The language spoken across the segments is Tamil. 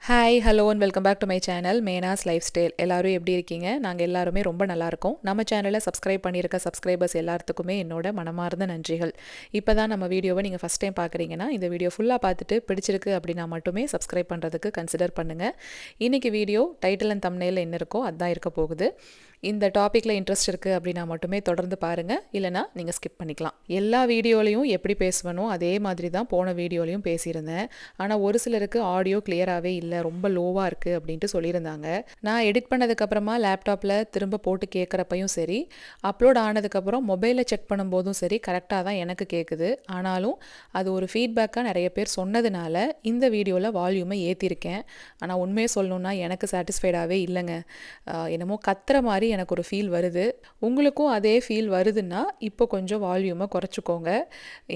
Hi hello and welcome back to my channel மேனாஸ் லைஃப் ஸ்டைல். எல்லாரும் எப்படி இருக்கீங்க? நாங்கள் எல்லாருமே ரொம்ப நல்லாயிருக்கோம். நம்ம சேனலை சப்ஸ்கிரைப் பண்ணியிருக்க சப்ஸ்கிரைபர்ஸ் எல்லாத்துக்குமே என்னோட மனமார்ந்த நன்றிகள். இப்போ தான் நம்ம வீடியோவை நீங்கள் ஃபஸ்ட் டைம் பார்க்குறீங்கன்னா இந்த வீடியோ ஃபுல்லாக பார்த்துட்டு பிடிச்சிருக்கு அப்படின்னா மட்டுமே சப்ஸ்கிரைப் பண்ணுறதுக்கு கன்சிடர் பண்ணுங்கள். இன்றைக்கி வீடியோ டைட்டில் அண்ட் தம்ப்நெயிலில் என்ன இருக்கோ அதுதான் இருக்க போகுது. இந்த டாப்பிக்கில் இன்ட்ரெஸ்ட் இருக்குது அப்படின்னா மட்டுமே தொடர்ந்து பாருங்கள், இல்லைனா நீங்கள் ஸ்கிப் பண்ணிக்கலாம். எல்லா வீடியோலையும் எப்படி பேசுவனோ அதே மாதிரி தான் போன வீடியோலையும் பேசியிருந்தேன். ஆனால் ஒரு சிலருக்கு ஆடியோ கிளியராகவே இல்லை, ரொம்ப லோவாக இருக்குது அப்படின்ட்டு சொல்லியிருந்தாங்க. நான் எடிட் பண்ணதுக்கப்புறமா லேப்டாப்பில் திரும்ப போட்டு கேட்குறப்பையும் சரி, அப்லோட் ஆனதுக்கப்புறம் மொபைலில் செக் பண்ணும்போதும் சரி கரெக்டாக தான் எனக்கு கேட்குது. ஆனாலும் அது ஒரு ஃபீட்பேக்காக நிறைய பேர் சொன்னதுனால இந்த வீடியோவில் வால்யூமை ஏற்றிருக்கேன். ஆனால் உண்மையை சொல்லணுன்னா எனக்கு சாட்டிஸ்ஃபைடாகவே இல்லைங்க. என்னமோ கத்துற மாதிரி எனக்கு ஒரு ஃபீல் வருது. உங்களுக்கும் அதே ஃபீல் வருதுன்னா இப்போ கொஞ்சம் வால்யூமை குறைச்சிக்கோங்க.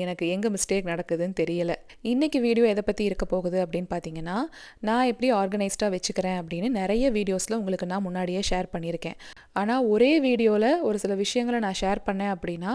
எனக்கு எங்கே மிஸ்டேக் நடக்குதுன்னு தெரியலை. இன்றைக்கி வீடியோ எதை பற்றி இருக்க போகுது அப்படின்னு பார்த்தீங்கன்னா, நான் எப்படி ஆர்கனைஸ்டாக வச்சுக்கிறேன் அப்படின்னு நிறைய வீடியோஸில் உங்களுக்கு நான் முன்னாடியே ஷேர் பண்ணியிருக்கேன். ஆனால் ஒரே வீடியோவில் ஒரு சில விஷயங்களை நான் ஷேர் பண்ணேன் அப்படின்னா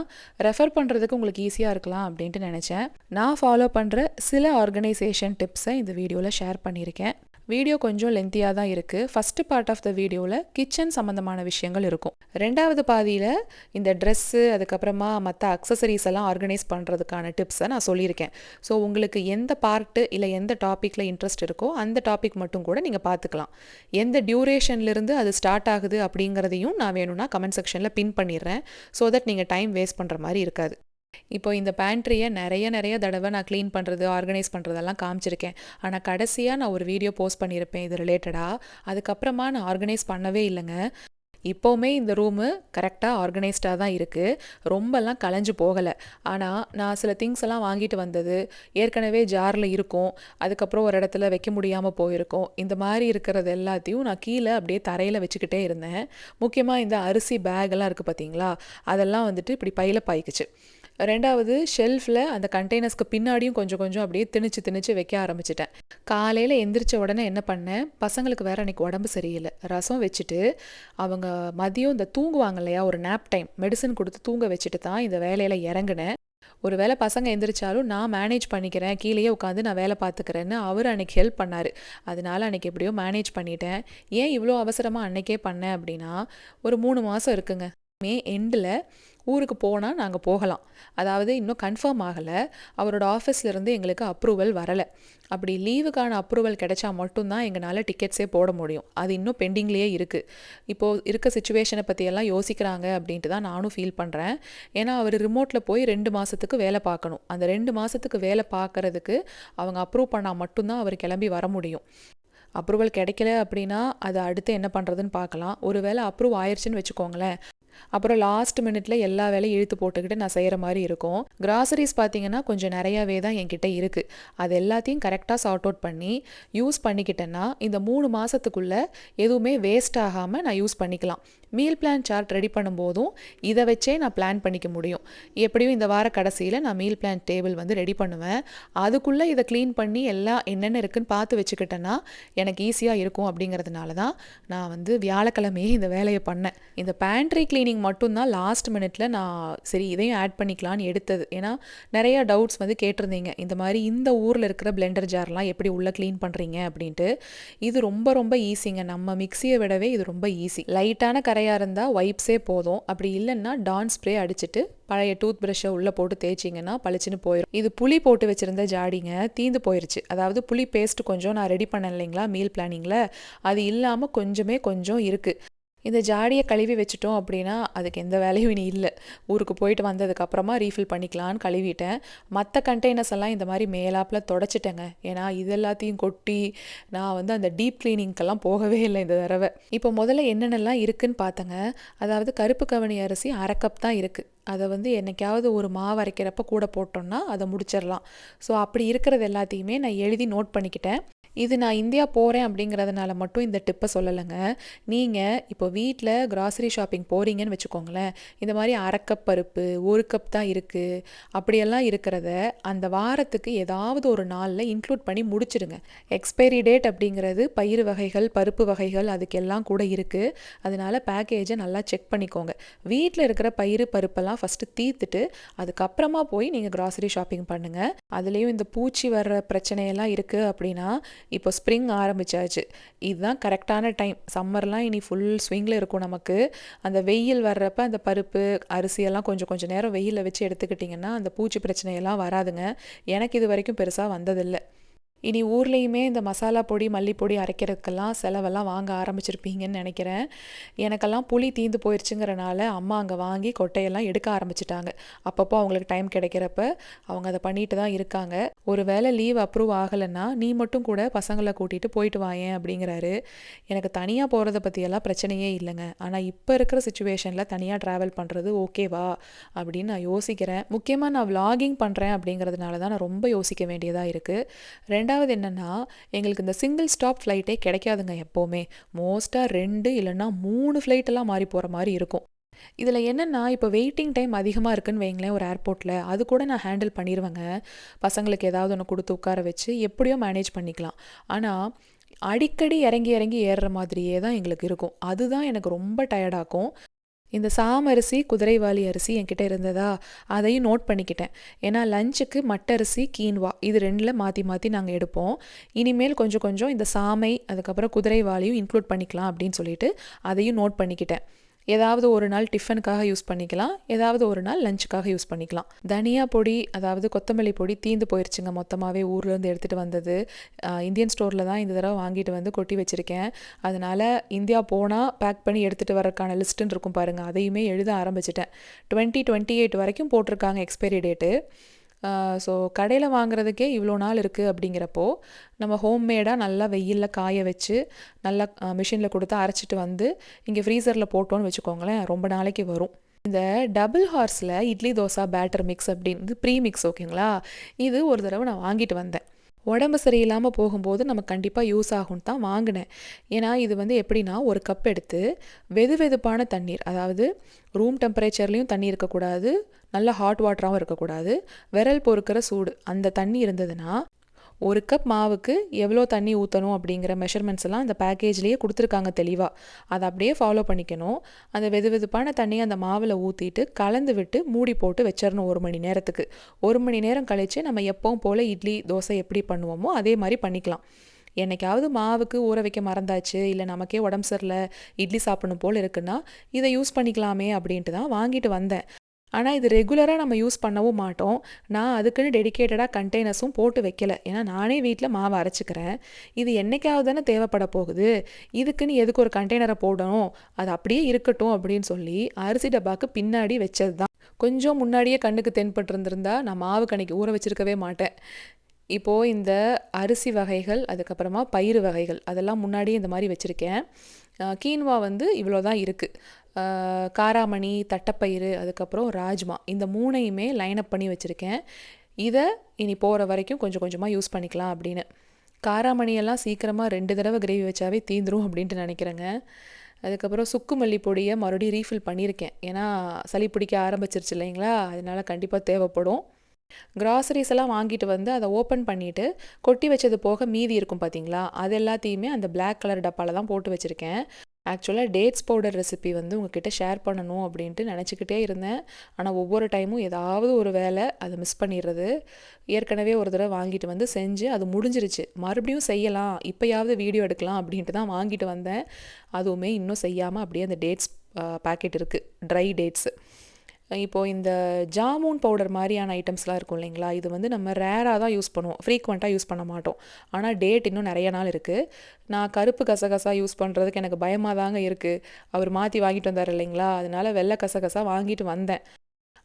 ரெஃபர் பண்ணுறதுக்கு உங்களுக்கு ஈஸியாக இருக்கலாம் அப்படின்ட்டு நினச்சேன். நான் ஃபாலோ பண்ணுற சில ஆர்கனைசேஷன் டிப்ஸை இந்த வீடியோவில் ஷேர் பண்ணியிருக்கேன். வீடியோ கொஞ்சம் லென்த்தியாக தான் இருக்குது. ஃபஸ்ட்டு பார்ட் ஆஃப் த வீடியோவில் கிச்சன் சம்மந்தமான விஷயங்கள் இருக்கும். ரெண்டாவது பாதியில் இந்த ட்ரெஸ்ஸு அதுக்கப்புறமா மற்ற அக்சசரிஸ் எல்லாம் ஆர்கனைஸ் பண்ணுறதுக்கான டிப்ஸை நான் சொல்லியிருக்கேன். ஸோ உங்களுக்கு எந்த பார்ட்டு இல்லை எந்த டாப்பிக்கில் இன்ட்ரெஸ்ட் இருக்கோ அந்த டாபிக் மட்டும் கூட நீங்கள் பார்த்துக்கலாம். எந்த டியூரேஷன்லேருந்து அது ஸ்டார்ட் ஆகுது அப்படிங்கிறதையும் நான் வேணும்னா கமெண்ட் செக்ஷனில் பின் பண்ணிடுறேன். ஸோ தட் நீங்கள் டைம் வேஸ்ட் பண்ணுற மாதிரி இருக்காது. இப்போ இந்த பேண்ட்ரியை நிறைய தடவை நான் க்ளீன் பண்ணுறது ஆர்கனைஸ் பண்ணுறதெல்லாம் காமிச்சிருக்கேன். ஆனால் கடைசியாக நான் ஒரு வீடியோ போஸ்ட் பண்ணியிருப்பேன் இது ரிலேட்டடாக. அதுக்கப்புறமா நான் ஆர்கனைஸ் பண்ணவே இல்லைங்க. இப்போவுமே இந்த ரூமு கரெக்டாக ஆர்கனைஸ்டாக தான் இருக்குது, ரொம்பலாம் கலைஞ்சு போகலை. ஆனால் நான் சில திங்ஸ் எல்லாம் வாங்கிட்டு வந்தது ஏற்கனவே ஜாரில் இருக்கும், அதுக்கப்புறம் ஒரு இடத்துல வைக்க முடியாமல் போயிருக்கும். இந்த மாதிரி இருக்கிறது எல்லாத்தையும் நான் கீழே அப்படியே தரையில் வச்சுக்கிட்டே இருந்தேன். முக்கியமாக இந்த அரிசி பேக்கெல்லாம் இருக்குது பார்த்தீங்களா, அதெல்லாம் வந்துட்டு இப்படி பையில் பாய்க்குச்சு. ரெண்டாவது ஷெல்ஃபில் அந்த கண்டெய்னர்ஸ்க்கு பின்னாடியும் கொஞ்சம் அப்படியே திணிச்சு வைக்க ஆரம்பிச்சிட்டேன். காலையில் எந்திரிச்ச உடனே என்ன பண்ணேன், பசங்களுக்கு வேறு அன்றைக்கி உடம்பு சரியில்லை, ரசம் வச்சுட்டு அவங்க மதியம் இந்த தூங்குவாங்க இல்லையா, ஒரு நேப் டைம் மெடிசன் கொடுத்து தூங்க வச்சுட்டு தான் இந்த வேலையில் இறங்கினேன். ஒரு வேளை பசங்க எந்திரிச்சாலும் நான் மேனேஜ் பண்ணிக்கிறேன், கீழேயே உட்காந்து நான் வேலை பார்த்துக்கிறேன்னு அவர் அன்றைக்கி ஹெல்ப் பண்ணார். அதனால் அன்றைக்கி எப்படியோ மேனேஜ் பண்ணிட்டேன். ஏன் இவ்வளோ அவசரமாக அன்றைக்கே பண்ணேன் அப்படின்னா, ஒரு 3 மாதம் இருக்குங்க. மே எண்டில் ஊருக்கு போனால் நாங்கள் போகலாம். அதாவது இன்னும் கன்ஃபார்ம் ஆகலை, அவரோட ஆஃபீஸ்லேருந்து எங்களுக்கு அப்ரூவல் வரலை. அப்படி லீவுக்கான அப்ரூவல் கிடைச்சா மட்டும்தான் எங்களால் டிக்கெட்ஸே போட முடியும். அது இன்னும் பெண்டிங்லேயே இருக்குது. இப்போது இருக்க சுச்சுவேஷனை பற்றியெல்லாம் யோசிக்கிறாங்க அப்படின்ட்டு தான் நானும் ஃபீல் பண்ணுறேன். ஏன்னா அவர் ரிமோட்டில் போய் 2 மாதத்துக்கு வேலை பார்க்கணும். அந்த 2 மாதத்துக்கு வேலை பார்க்குறதுக்கு அவங்க அப்ரூவ் பண்ணால் மட்டும்தான் அவர் கிளம்பி வர முடியும். அப்ரூவல் கிடைக்கல அப்படின்னா அது அடுத்து என்ன பண்ணுறதுன்னு பார்க்கலாம். ஒரு வேளை அப்ரூவ் ஆயிடுச்சுன்னு வச்சுக்கோங்களேன், அப்புறம் லாஸ்ட் மினிட்ல எல்லா வேலையும் இழுத்து போட்டுக்கிட்டு நான் செய்கிற மாதிரி இருக்கும். கிராசரிஸ் பார்த்தீங்கன்னா கொஞ்சம் நிறையாவே தான் என்கிட்ட இருக்குது. அது எல்லாத்தையும் கரெக்டாக சார்ட் அவுட் பண்ணி யூஸ் பண்ணிக்கிட்டேன்னா இந்த 3 மாதத்துக்குள்ளே எதுவுமே வேஸ்ட் ஆகாமல் நான் யூஸ் பண்ணிக்கலாம். மீல் பிளான் சார்ட் ரெடி பண்ணும்போதும் இதை வச்சே நான் பிளான் பண்ணிக்க முடியும். எப்படியும் இந்த வார கடைசியில் நான் மீல் பிளான் டேபிள் வந்து ரெடி பண்ணுவேன். அதுக்குள்ளே இதை க்ளீன் பண்ணி எல்லாம் என்னென்ன இருக்குன்னு பார்த்து வச்சுக்கிட்டேன்னா எனக்கு ஈஸியாக இருக்கும். அப்படிங்கிறதுனால தான் நான் வந்து வியாழக்கிழமையே இந்த வேலையை பண்ணேன். இந்த பேண்ட்ரி க்ளீனிங் மட்டும்தான் லாஸ்ட் மினிட்ல நான் சரி இதையும் ஆட் பண்ணிக்கலான்னு எடுத்தது. ஏன்னா நிறைய டவுட்ஸ் வந்து கேட்டிருந்தீங்க, இந்த மாதிரி இந்த ஊரில் இருக்கிற பிளெண்டர் ஜார்லாம் எப்படி உள்ளே க்ளீன் பண்ணுறீங்க அப்படின்ட்டு. இது ரொம்ப ஈஸிங்க. நம்ம மிக்சியை விடவே இது ரொம்ப ஈஸி. லைட்டான கரையாக இருந்தால் வைப்ஸே போதும். அப்படி இல்லைன்னா டான் ஸ்ப்ரே அடிச்சுட்டு பழைய டூத் ப்ரஷ்ஷை உள்ளே போட்டு தேய்ச்சிங்கன்னா பளிச்சுன்னு போயிடும். இது புளி போட்டு வச்சுருந்த ஜாடிங்க, தீந்து போயிடுச்சு. அதாவது புளி பேஸ்ட் கொஞ்சம் நான் ரெடி பண்ணேன் இல்லைங்களா மீல் பிளானிங்கில், அது இல்லாமல் கொஞ்சம் இருக்குது. இந்த ஜாடியை கழுவி வச்சுட்டோம் அப்படின்னா அதுக்கு எந்த வேலையும் இனி இல்லை. ஊருக்கு போயிட்டு வந்ததுக்கப்புறமா ரீஃபில் பண்ணிக்கலான்னு கழுவிட்டேன். மற்ற கண்டெய்னர்ஸ் எல்லாம் இந்த மாதிரி மேலாப்பில் தொடச்சிட்டேங்க. ஏன்னா இது எல்லாத்தையும் கொட்டி நான் வந்து அந்த டீப் கிளீனிங்க்கெல்லாம் போகவே இல்லை இந்த தடவை. இப்போ முதல்ல என்னென்னலாம் இருக்குதுன்னு பார்த்தேங்க. அதாவது கருப்பு கவனி அரிசி 1/2 கப் தான் இருக்குது. அதை வந்து என்னைக்காவது ஒரு மாவு அரைக்கிறப்ப கூட போட்டோம்னா அதை முடிச்சிடலாம். ஸோ அப்படி இருக்கிறது எல்லாத்தையுமே நான் எழுதி நோட் பண்ணிக்கிட்டேன். இது நான் இந்தியா போகிறேன் அப்படிங்கிறதுனால மட்டும் இந்த டிப்பை சொல்லலைங்க. நீங்கள் இப்போ வீட்டில் கிராசரி ஷாப்பிங் போகிறீங்கன்னு வச்சுக்கோங்களேன், இந்த மாதிரி 1/2 கப் பருப்பு 1 கப் தான் இருக்குது அப்படியெல்லாம் இருக்கிறத அந்த வாரத்துக்கு ஏதாவது ஒரு நாளில் இன்க்ளூட் பண்ணி முடிச்சிடுங்க. எக்ஸ்பைரி டேட் அப்படிங்கிறது பயிறு வகைகள் பருப்பு வகைகள் அதுக்கெல்லாம் கூட இருக்குது. அதனால பேக்கேஜை நல்லா செக் பண்ணிக்கோங்க. வீட்டில் இருக்கிற பயிறு பருப்பெல்லாம் ஃபஸ்ட்டு தீர்த்துட்டு அதுக்கப்புறமா போய் நீங்கள் கிராசரி ஷாப்பிங் பண்ணுங்கள். அதுலேயும் இந்த பூச்சி வர்ற பிரச்சனையெல்லாம் இருக்குது அப்படின்னா இப்போ ஸ்ப்ரிங் ஆரம்பிச்சாச்சு. இதுதான் கரெக்டான டைம். சம்மர்லாம் இனி ஃபுல் ஸ்விங்கில் இருக்கும் நமக்கு. அந்த வெயில் வர்றப்ப அந்த பருப்பு, அரிசியெல்லாம் கொஞ்சம் கொஞ்சம் நேரம் வெயிலில் வச்சு எடுத்துக்கிட்டிங்கன்னா அந்த பூச்சி பிரச்சனையெல்லாம் வராதுங்க. எனக்கு இது வரைக்கும் பெருசாக வந்ததில்லை. இனி ஊர்லேயுமே இந்த மசாலா பொடி, மல்லிப்பொடி அரைக்கிறதுக்கெல்லாம் செலவெல்லாம் வாங்க ஆரம்பிச்சிருப்பீங்கன்னு நினைக்கிறேன். எனக்கெல்லாம் புளி தீந்து போயிடுச்சுங்கிறனால அம்மா அங்கே வாங்கி கொட்டையெல்லாம் எடுக்க ஆரம்பிச்சிட்டாங்க. அப்பப்போ அவங்களுக்கு டைம் கிடைக்கிறப்ப அவங்க அதை பண்ணிட்டு தான் இருக்காங்க. ஒரு வேளை லீவ் அப்ரூவ் ஆகலைன்னா நீ மட்டும் கூட பசங்களை கூட்டிகிட்டு போயிட்டு வாயேன் அப்படிங்கிறாரு. எனக்கு தனியாக போகிறத பற்றியெல்லாம் பிரச்சனையே இல்லைங்க. ஆனால் இப்போ இருக்கிற சுச்சுவேஷனில் தனியாக ட்ராவல் பண்ணுறது ஓகேவா அப்படின்னு நான் யோசிக்கிறேன். முக்கியமாக நான் விலாகிங் பண்ணுறேன் அப்படிங்கிறதுனால தான் நான் ரொம்ப யோசிக்க வேண்டியதாக இருக்குது. ரெண்டாவது என்னென்னா, எங்களுக்கு இந்த சிங்கிள் ஸ்டாப் ஃப்ளைட்டே கிடைக்காதுங்க எப்போவுமே. மோஸ்ட்டாக 2 இல்லைன்னா 3 ஃப்ளைட்டெல்லாம் மாறி போகிற மாதிரி இருக்கும். இதில் என்னென்னா, இப்போ வெயிட்டிங் டைம் அதிகமாக இருக்குன்னு வைங்களேன் ஒரு ஏர்போர்ட்டில், அது கூட நான் ஹேண்டில் பண்ணிடுவேங்க. பசங்களுக்கு ஏதாவது ஒன்று கொடுத்து உட்கார வச்சு எப்படியோ மேனேஜ் பண்ணிக்கலாம். ஆனால் அடிக்கடி இறங்கி இறங்கி ஏறுற மாதிரியே தான் எங்களுக்கு இருக்கும். அதுதான் எனக்கு ரொம்ப டயர்டாக்கும். இந்த சாமரிசி, குதிரைவாலி அரிசி என்கிட்ட இருந்ததா, அதையும் நோட் பண்ணிக்கிட்டேன். ஏன்னா லஞ்சுக்கு மட்டரிசி, கீன்வா இது 2ல் மாற்றி மாற்றி நாங்கள் எடுப்போம். இனிமேல் கொஞ்சம் கொஞ்சம் இந்த சாமை, அதுக்கப்புறம் குதிரைவாலியும் இன்க்ளூட் பண்ணிக்கலாம் அப்படின்னு சொல்லிட்டு அதையும் நோட் பண்ணிக்கிட்டேன். ஏதாவது ஒரு நாள் டிஃபனுக்காக யூஸ் பண்ணிக்கலாம், ஏதாவது ஒரு நாள் லஞ்சுக்காக யூஸ் பண்ணிக்கலாம். தனியா பொடி, அதாவது கொத்தமல்லி பொடி தீந்து போயிடுச்சுங்க. மொத்தமாகவே ஊர்லேருந்து எடுத்துகிட்டு வந்தது. இந்தியன் ஸ்டோரில் தான் இந்த தடவை வாங்கிட்டு வந்து கொட்டி வச்சுருக்கேன். அதனால் இந்தியா போனால் பேக் பண்ணி எடுத்துகிட்டு வரக்கான லிஸ்ட்டுன்னு இருக்கும் பாருங்கள், அதையுமே எழுத ஆரம்பிச்சிட்டேன். 2028 வரைக்கும் போட்டிருக்காங்க எக்ஸ்பைரி டேட்டு. ஸோ கடையில் வாங்குறதுக்கே இவ்வளோ நாள் இருக்குது அப்படிங்கிறப்போ நம்ம ஹோம்மேடாக நல்லா வெயிலில் காய வச்சு நல்லா மிஷினில் கொடுத்து அரைச்சிட்டு வந்து இங்கே ஃப்ரீசரில் போட்டோன்னு வச்சுக்கோங்களேன், ரொம்ப நாளைக்கு வரும். இந்த டபுள் ஹார்ஸில் இட்லி தோசை பேட்டர் மிக்ஸ் அப்படின்னு ப்ரீ மிக்ஸ் ஓகேங்களா, இது ஒரு தடவை நான் வாங்கிட்டு வந்தேன். உடம்பு சரியில்லாமல் போகும்போது நமக்கு கண்டிப்பாக யூஸ் ஆகும்னு தான் வாங்கினேன். ஏன்னா இது வந்து எப்படின்னா, ஒரு கப் எடுத்து வெது வெதுப்பான தண்ணீர், அதாவது ரூம் டெம்பரேச்சர்லேயும் தண்ணி இருக்கக்கூடாது, நல்லா ஹாட் வாட்டராகவும் இருக்கக்கூடாது, விரல் பொறுக்கிற சூடு அந்த தண்ணி இருந்ததுன்னா, ஒரு கப் மாவுக்கு எவ்வளோ தண்ணி ஊற்றணும் அப்படிங்கிற மெஷர்மெண்ட்ஸ் எல்லாம் அந்த பேக்கேஜ்லேயே கொடுத்துருக்காங்க தெளிவாக. அதை அப்படியே ஃபாலோ பண்ணிக்கணும். அந்த வெது வெதுப்பான தண்ணியை அந்த மாவில் ஊற்றிட்டு கலந்து விட்டு மூடி போட்டு வச்சிடணும் 1 மணி நேரத்துக்கு. 1 மணி நேரம் கழித்து நம்ம எப்பவும் போல் இட்லி தோசை எப்படி பண்ணுவோமோ அதே மாதிரி பண்ணிக்கலாம். என்னைக்காவது மாவுக்கு ஊற வைக்க மறந்தாச்சு, இல்லை நமக்கே உடம்பு சரியில்லை, இட்லி சாப்பிடணும் போல் இருக்குன்னா இதை யூஸ் பண்ணிக்கலாமே அப்படின்ட்டு தான் வாங்கிட்டு வந்தேன். ஆனால் இது ரெகுலராக நம்ம யூஸ் பண்ணவும் மாட்டோம். நான் அதுக்குன்னு டெடிக்கேட்டடாக கண்டெய்னர்ஸும் போட்டு வைக்கல. ஏன்னா நானே வீட்டில் மாவு அரைச்சிக்கிறேன். இது என்னைக்காவது தானே தேவைப்பட போகுது, இதுக்குன்னு எதுக்கு ஒரு கண்டெய்னரை போடணும், அது அப்படியே இருக்கட்டும் அப்படின்னு சொல்லி அரிசி டப்பாக்கு பின்னாடி வச்சது தான். கொஞ்சம் முன்னாடியே கண்ணுக்கு தென்பட்டுருந்துருந்தா நான் மாவு கணக்கு ஊற வச்சிருக்கவே மாட்டேன். இப்போது இந்த அரிசி வகைகள், அதுக்கப்புறமா பயிறு வகைகள் அதெல்லாம் முன்னாடியே இந்த மாதிரி வச்சுருக்கேன். கீன்வா வந்து இவ்வளோ தான் இருக்குது. காராமணி, தட்டைப்பயிறு, அதுக்கப்புறம் ராஜ்மா, இந்த 3ஐயுமே லைனப் பண்ணி வச்சுருக்கேன். இதை இனி போகிற வரைக்கும் கொஞ்சம் கொஞ்சமாக யூஸ் பண்ணிக்கலாம் அப்படின்னு. காராமணியெல்லாம் சீக்கிரமாக 2 தடவை கிரேவி வச்சாவே தீந்துரும் அப்படின்ட்டு நினைக்கிறேங்க. அதுக்கப்புறம் சுக்கு மல்லி பொடியை மறுபடியும் ரீஃபில் பண்ணியிருக்கேன். ஏன்னா சளி பிடிக்க ஆரம்பிச்சிருச்சு இல்லைங்களா, அதனால் கண்டிப்பாக தேவைப்படும். கிராசரிஸ் எல்லாம் வாங்கிட்டு வந்து அதை ஓப்பன் பண்ணிவிட்டு கொட்டி வச்சது போக மீதி இருக்கும் பார்த்தீங்களா, அது எல்லாத்தையுமே அந்த பிளாக் கலர் டப்பாவில் தான் போட்டு வச்சுருக்கேன். ஆக்சுவலாக டேட்ஸ் பவுடர் ரெசிபி வந்து உங்ககிட்ட ஷேர் பண்ணணும் அப்படின்ட்டு நினச்சிக்கிட்டே இருந்தேன். ஆனால் ஒவ்வொரு டைமும் ஏதாவது ஒரு வேலை அதை மிஸ் பண்ணிடுறது. ஏற்கனவே ஒரு தடவை வாங்கிட்டு வந்து செஞ்சு அது முடிஞ்சிருச்சு. மறுபடியும் செய்யலாம், இப்போயாவது வீடியோ எடுக்கலாம் அப்படின்ட்டு தான் வாங்கிட்டு வந்தேன். அதுவுமே இன்னும் செய்யாமல் அப்படியே அந்த டேட்ஸ் பேக்கெட் இருக்குது, ட்ரை டேட்ஸு. இப்போது இந்த ஜாமூன் பவுடர் மாதிரியான ஐட்டம்ஸ்லாம் இருக்கும் இல்லைங்களா, இது வந்து நம்ம ரேராக தான் யூஸ் பண்ணுவோம், ஃப்ரீக்வெண்ட்டாக யூஸ் பண்ண மாட்டோம். ஆனால் டேட் இன்னும் நிறைய நாள் இருக்குது. நான் கருப்பு கசகசா யூஸ் பண்ணுறதுக்கு எனக்கு பயமாக தாங்க இருக்குது. அவர் மாற்றி வாங்கிட்டு வந்தார் இல்லைங்களா, அதனால் வெள்ளை கசகசா வாங்கிட்டு வந்தேன்.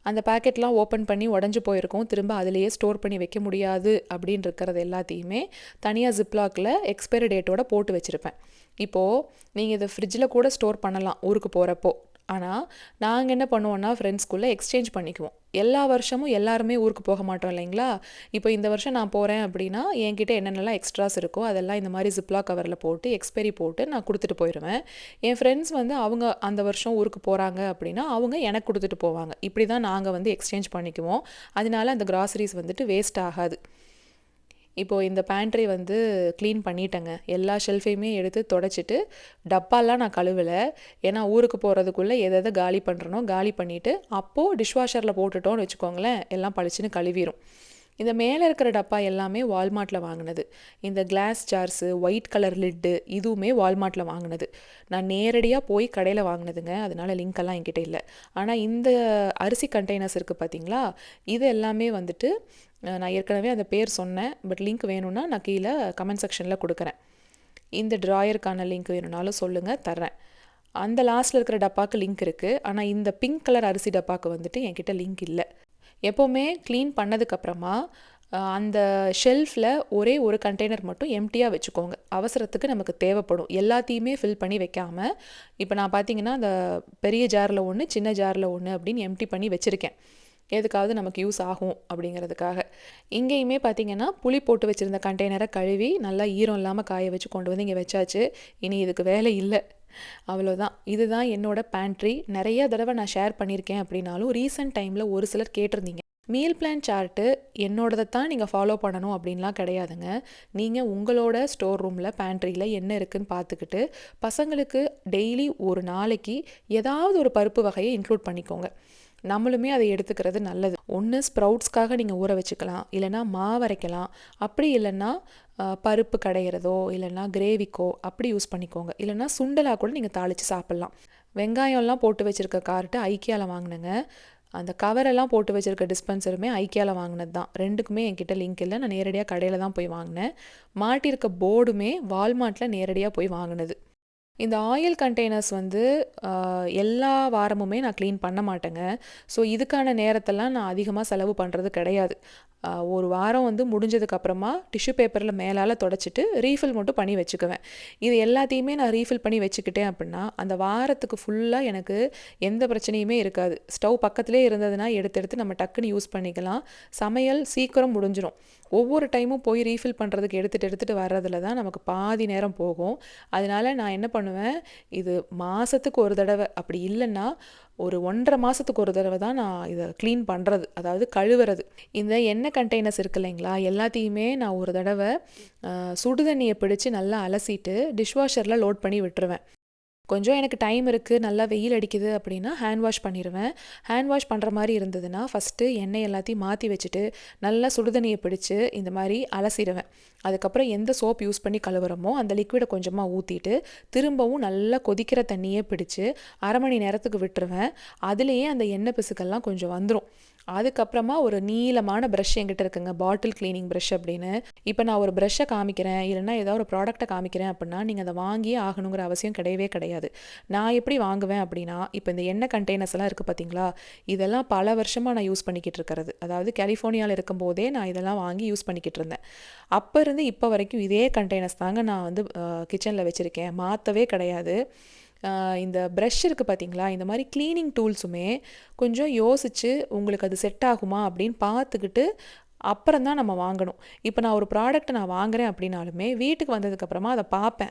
அந்த பேக்கெட்லாம் ஓப்பன் பண்ணி உடஞ்சி போயிருக்கும், திரும்ப அதிலேயே ஸ்டோர் பண்ணி வைக்க முடியாது அப்படின்னு இருக்கிறது எல்லாத்தையுமே தனியாக ஜிப்லாக்கில் எக்ஸ்பைரி டேட்டோட போட்டு வச்சுருப்பேன். இப்போது நீங்கள் இதை ஃப்ரிட்ஜில் கூட ஸ்டோர் பண்ணலாம் ஊருக்கு போகிறப்போ. ஆனால் நாங்கள் என்ன பண்ணுவோன்னா, ஃப்ரெண்ட்ஸ்குள்ளே எக்ஸ்சேஞ்ச் பண்ணிக்குவோம். எல்லா வருஷமும் எல்லாருமே ஊருக்கு போக மாட்டோம் இல்லைங்களா. இப்போ இந்த வருஷம் நான் போகிறேன் அப்படின்னா என்கிட்ட என்னென்னலாம் எக்ஸ்ட்ராஸ் இருக்கோ அதெல்லாம் இந்த மாதிரி ஜிப்லாக் கவரில் போட்டு எக்ஸ்பைரி போட்டு நான் கொடுத்துட்டு போயிடுவேன். என் ஃப்ரெண்ட்ஸ் வந்து அவங்க அந்த வருஷம் ஊருக்கு போகிறாங்க அப்படின்னா அவங்க எனக்கு கொடுத்துட்டு போவாங்க. இப்படி தான் நாங்கள் வந்து எக்ஸ்சேஞ்ச் பண்ணிக்குவோம். அதனால அந்த கிராசரிஸ் வந்துட்டு வேஸ்ட் ஆகாது. இப்போது இந்த பேண்ட்ரி வந்து க்ளீன் பண்ணிட்டேங்க. எல்லா ஷெல்ஃபையுமே எடுத்து தொடச்சிட்டு, டப்பாலாம் நான் கழுவலை. ஏன்னா ஊருக்கு போகிறதுக்குள்ளே எதை காலி பண்ணுறனோ காலி பண்ணிவிட்டு அப்போது டிஷ்வாஷரில் போட்டுட்டோன்னு வச்சுக்கோங்களேன், எல்லாம் பளிச்சுன்னு கழுவிடும். இந்த மேலே இருக்கிற டப்பா எல்லாமே வால்மார்ட்டில் வாங்கினது. இந்த glass jars, white colour lid இதுவுமே வால்மார்ட்டில் வாங்கினது. நான் நேரடியாக போய் கடையில் வாங்கினதுங்க. அதனால லிங்க் எல்லாம் என்கிட்ட இல்லை. ஆனால் இந்த அரிசி கண்டெய்னர்ஸ் இருக்குது பார்த்தீங்களா, இது எல்லாமே வந்துட்டு நான் ஏற்கனவே அந்த பேர் சொன்னேன். பட் லிங்க் வேணும்னா நான் கீழே கமெண்ட் செக்ஷனில் கொடுக்குறேன். இந்த ட்ராயருக்கான லிங்க் வேணும்னாலும் சொல்லுங்கள், தர்றேன். அந்த லாஸ்ட்டில் இருக்கிற டப்பாவுக்கு லிங்க் இருக்குது. ஆனால் இந்த பிங்க் கலர் அரிசி டப்பாவுக்கு வந்துட்டு என்கிட்ட லிங்க் இல்லை. எப்போவுமே க்ளீன் பண்ணதுக்கப்புறமா அந்த ஷெல்ஃபில் ஒரே ஒரு கண்டெய்னர் மட்டும் எம்டியாக வச்சுக்கோங்க. அவசரத்துக்கு நமக்கு தேவைப்படும். எல்லாத்தையுமே ஃபில் பண்ணி வைக்காமல், இப்போ நான் பார்த்தீங்கன்னா அந்த பெரிய ஜாரில் ஒன்று, சின்ன ஜாரில் ஒன்று அப்படின்னு எம்டி பண்ணி வச்சுருக்கேன். எதுக்காவது நமக்கு யூஸ் ஆகும் அப்படிங்கிறதுக்காக. இங்கேயுமே பார்த்தீங்கன்னா புளி போட்டு வச்சுருந்த கண்டெய்னரை கழுவி நல்லா ஈரம் இல்லாமல் காய வச்சு கொண்டு வந்து இங்கே வச்சாச்சு. இனி இதுக்கு வேலை இல்லை, அவ்வளோதான். இதுதான் என்னோட பேண்ட்ரி. நிறைய தடவை நான் ஷேர் பண்ணியிருக்கேன் அப்படின்னாலும் ரீசெண்ட் டைமில் ஒரு சிலர் கேட்டிருந்தீங்க. மீல் பிளான் சார்ட்டு என்னோடதை தான் நீங்கள் ஃபாலோ பண்ணணும் அப்படின்லாம் கிடையாதுங்க. நீங்கள் உங்களோட ஸ்டோர் ரூமில் பேண்ட்ரியில் என்ன இருக்குதுன்னு பார்த்துக்கிட்டு பசங்களுக்கு டெய்லி ஒரு நாளைக்கு ஏதாவது ஒரு பருப்பு வகையை இன்க்ளூட் பண்ணிக்கோங்க. நம்மளுமே அதை எடுத்துக்கிறது நல்லது. ஒன்று ஸ்ப்ரவுட்ஸ்க்காக நீங்கள் ஊற வச்சுக்கலாம், இல்லைனா மாவரைக்கலாம். அப்படி இல்லைன்னா பருப்பு கடையிறதோ இல்லைன்னா கிரேவிக்கோ அப்படி யூஸ் பண்ணிக்கோங்க. இல்லைனா சுண்டலாக கூட நீங்கள் தாளித்து சாப்பிட்லாம். வெங்காயம்லாம் போட்டு வச்சுருக்க கார்ட்டு ஐக்கியாவில் வாங்கினேங்க. அந்த கவரெல்லாம் போட்டு வச்சுருக்க டிஸ்பென்சருமே ஐக்கியாவில் வாங்கினது தான். ரெண்டுக்குமே என்கிட்ட லிங்க் இல்லை. நான் நேரடியாக கடையில் தான் போய் வாங்கினேன். மாட்டியிருக்க போர்டுமே வால்மார்ட்டில் நேரடியாக போய் வாங்கினது. இந்த ஆயில் கண்டெய்னர்ஸ் வந்து எல்லா வாரமுமே நான் க்ளீன் பண்ண மாட்டேங்க. ஸோ இதுக்கான நேரத்தெல்லாம் நான் அதிகமாக செலவு பண்ணுறது கிடையாது. ஒரு வாரம் வந்து முடிஞ்சதுக்கப்புறமா டிஷ்யூ பேப்பரில் மேலால் தொடச்சிட்டு ரீஃபில் மட்டும் பண்ணி வச்சுக்குவேன். இது எல்லாத்தையுமே நான் ரீஃபில் பண்ணி வச்சுக்கிட்டேன் அப்படின்னா அந்த வாரத்துக்கு ஃபுல்லாக எனக்கு எந்த பிரச்சனையுமே இருக்காது. ஸ்டவ் பக்கத்துலேயே இருந்ததுன்னா எடுத்து நம்ம டக்குன்னு யூஸ் பண்ணிக்கலாம். சமையல் சீக்கிரம் முடிஞ்சிடும். ஒவ்வொரு டைமும் போய் ரீஃபில் பண்ணுறதுக்கு எடுத்துகிட்டு வர்றதுல தான் நமக்கு பாதி நேரம் போகும். அதனால நான் என்ன பண்ணுவேன், இது மாதத்துக்கு ஒரு தடவை, அப்படி இல்லைன்னா ஒரு 1.5 மாதத்துக்கு ஒரு தடவை தான் நான் இதை க்ளீன் பண்ணுறது, அதாவது கழுவுறது. இந்த எண்ணெய் கண்டெய்னர்ஸ் இருக்கு இல்லைங்களா, எல்லாத்தையுமே நான் ஒரு தடவை சுடுதண்ணியை பிடிச்சி நல்லா அலசிட்டு டிஷ்வாஷரில் லோட் பண்ணி விட்டுருவேன். கொஞ்சம் எனக்கு டைம் இருக்குது, நல்லா வெயில் அடிக்குது அப்படின்னா ஹேண்ட் வாஷ் பண்ணிடுவேன். ஹேண்ட் வாஷ் பண்ணுற மாதிரி இருந்ததுன்னா ஃபஸ்ட்டு எண்ணெய் எல்லாத்தையும் மாற்றி வச்சுட்டு நல்லா சுடுதண்ணியை பிடிச்சி இந்த மாதிரி அலசிடுவேன். அதுக்கப்புறம் எந்த சோப் யூஸ் பண்ணி கழுவுறமோ அந்த லிக்விடை கொஞ்சமாக ஊற்றிட்டு திரும்பவும் நல்லா கொதிக்கிற தண்ணியே பிடிச்சி 1/2 மணி நேரத்துக்கு விட்டுருவேன். அதுலேயே அந்த எண்ணெய் பிசுக்கெல்லாம் கொஞ்சம் வந்துடும். அதுக்கப்புறமா ஒரு நீளமான ப்ரஷ் என்கிட்ட இருக்குங்க, பாட்டில் க்ளீனிங் ப்ரஷ் அப்படின்னு. இப்போ நான் ஒரு ப்ரஷ்ஷை காமிக்கிறேன், இல்லைனா ஏதாவது ஒரு ப்ராடக்ட்டை காமிக்கிறேன் அப்படின்னா நீங்கள் அதை வாங்கியே ஆகணுங்கிற அவசியம் கிடையவே கிடையாது. நான் எப்படி வாங்குவேன் அப்படின்னா, இப்போ இந்த எண்ணெய் கண்டெய்னர்ஸ் எல்லாம் இருக்குது பார்த்தீங்களா, இதெல்லாம் பல வருஷமாக நான் யூஸ் பண்ணிக்கிட்டு இருக்கிறது. அதாவது கலிஃபோர்னியாவில் இருக்கும்போதே நான் இதெல்லாம் வாங்கி யூஸ் பண்ணிக்கிட்டு இருந்தேன். அப்போ இருந்து இப்போ வரைக்கும் இதே கண்டெய்னர்ஸ் தாங்க நான் வந்து கிச்சனில் வச்சுருக்கேன், மாற்றவே கிடையாது. இந்த ப்ரஷ் இருக்குது பார்த்தீங்களா, இந்த மாதிரி க்ளீனிங் டூல்ஸுமே கொஞ்சம் யோசித்து உங்களுக்கு அது செட் ஆகுமா அப்படின்னு பார்த்துக்கிட்டு அப்புறம் தான் நம்ம வாங்கணும். இப்போ நான் ஒரு ப்ராடக்ட்டை நான் வாங்குகிறேன் அப்படின்னாலுமே வீட்டுக்கு வந்ததுக்கப்புறமா அதை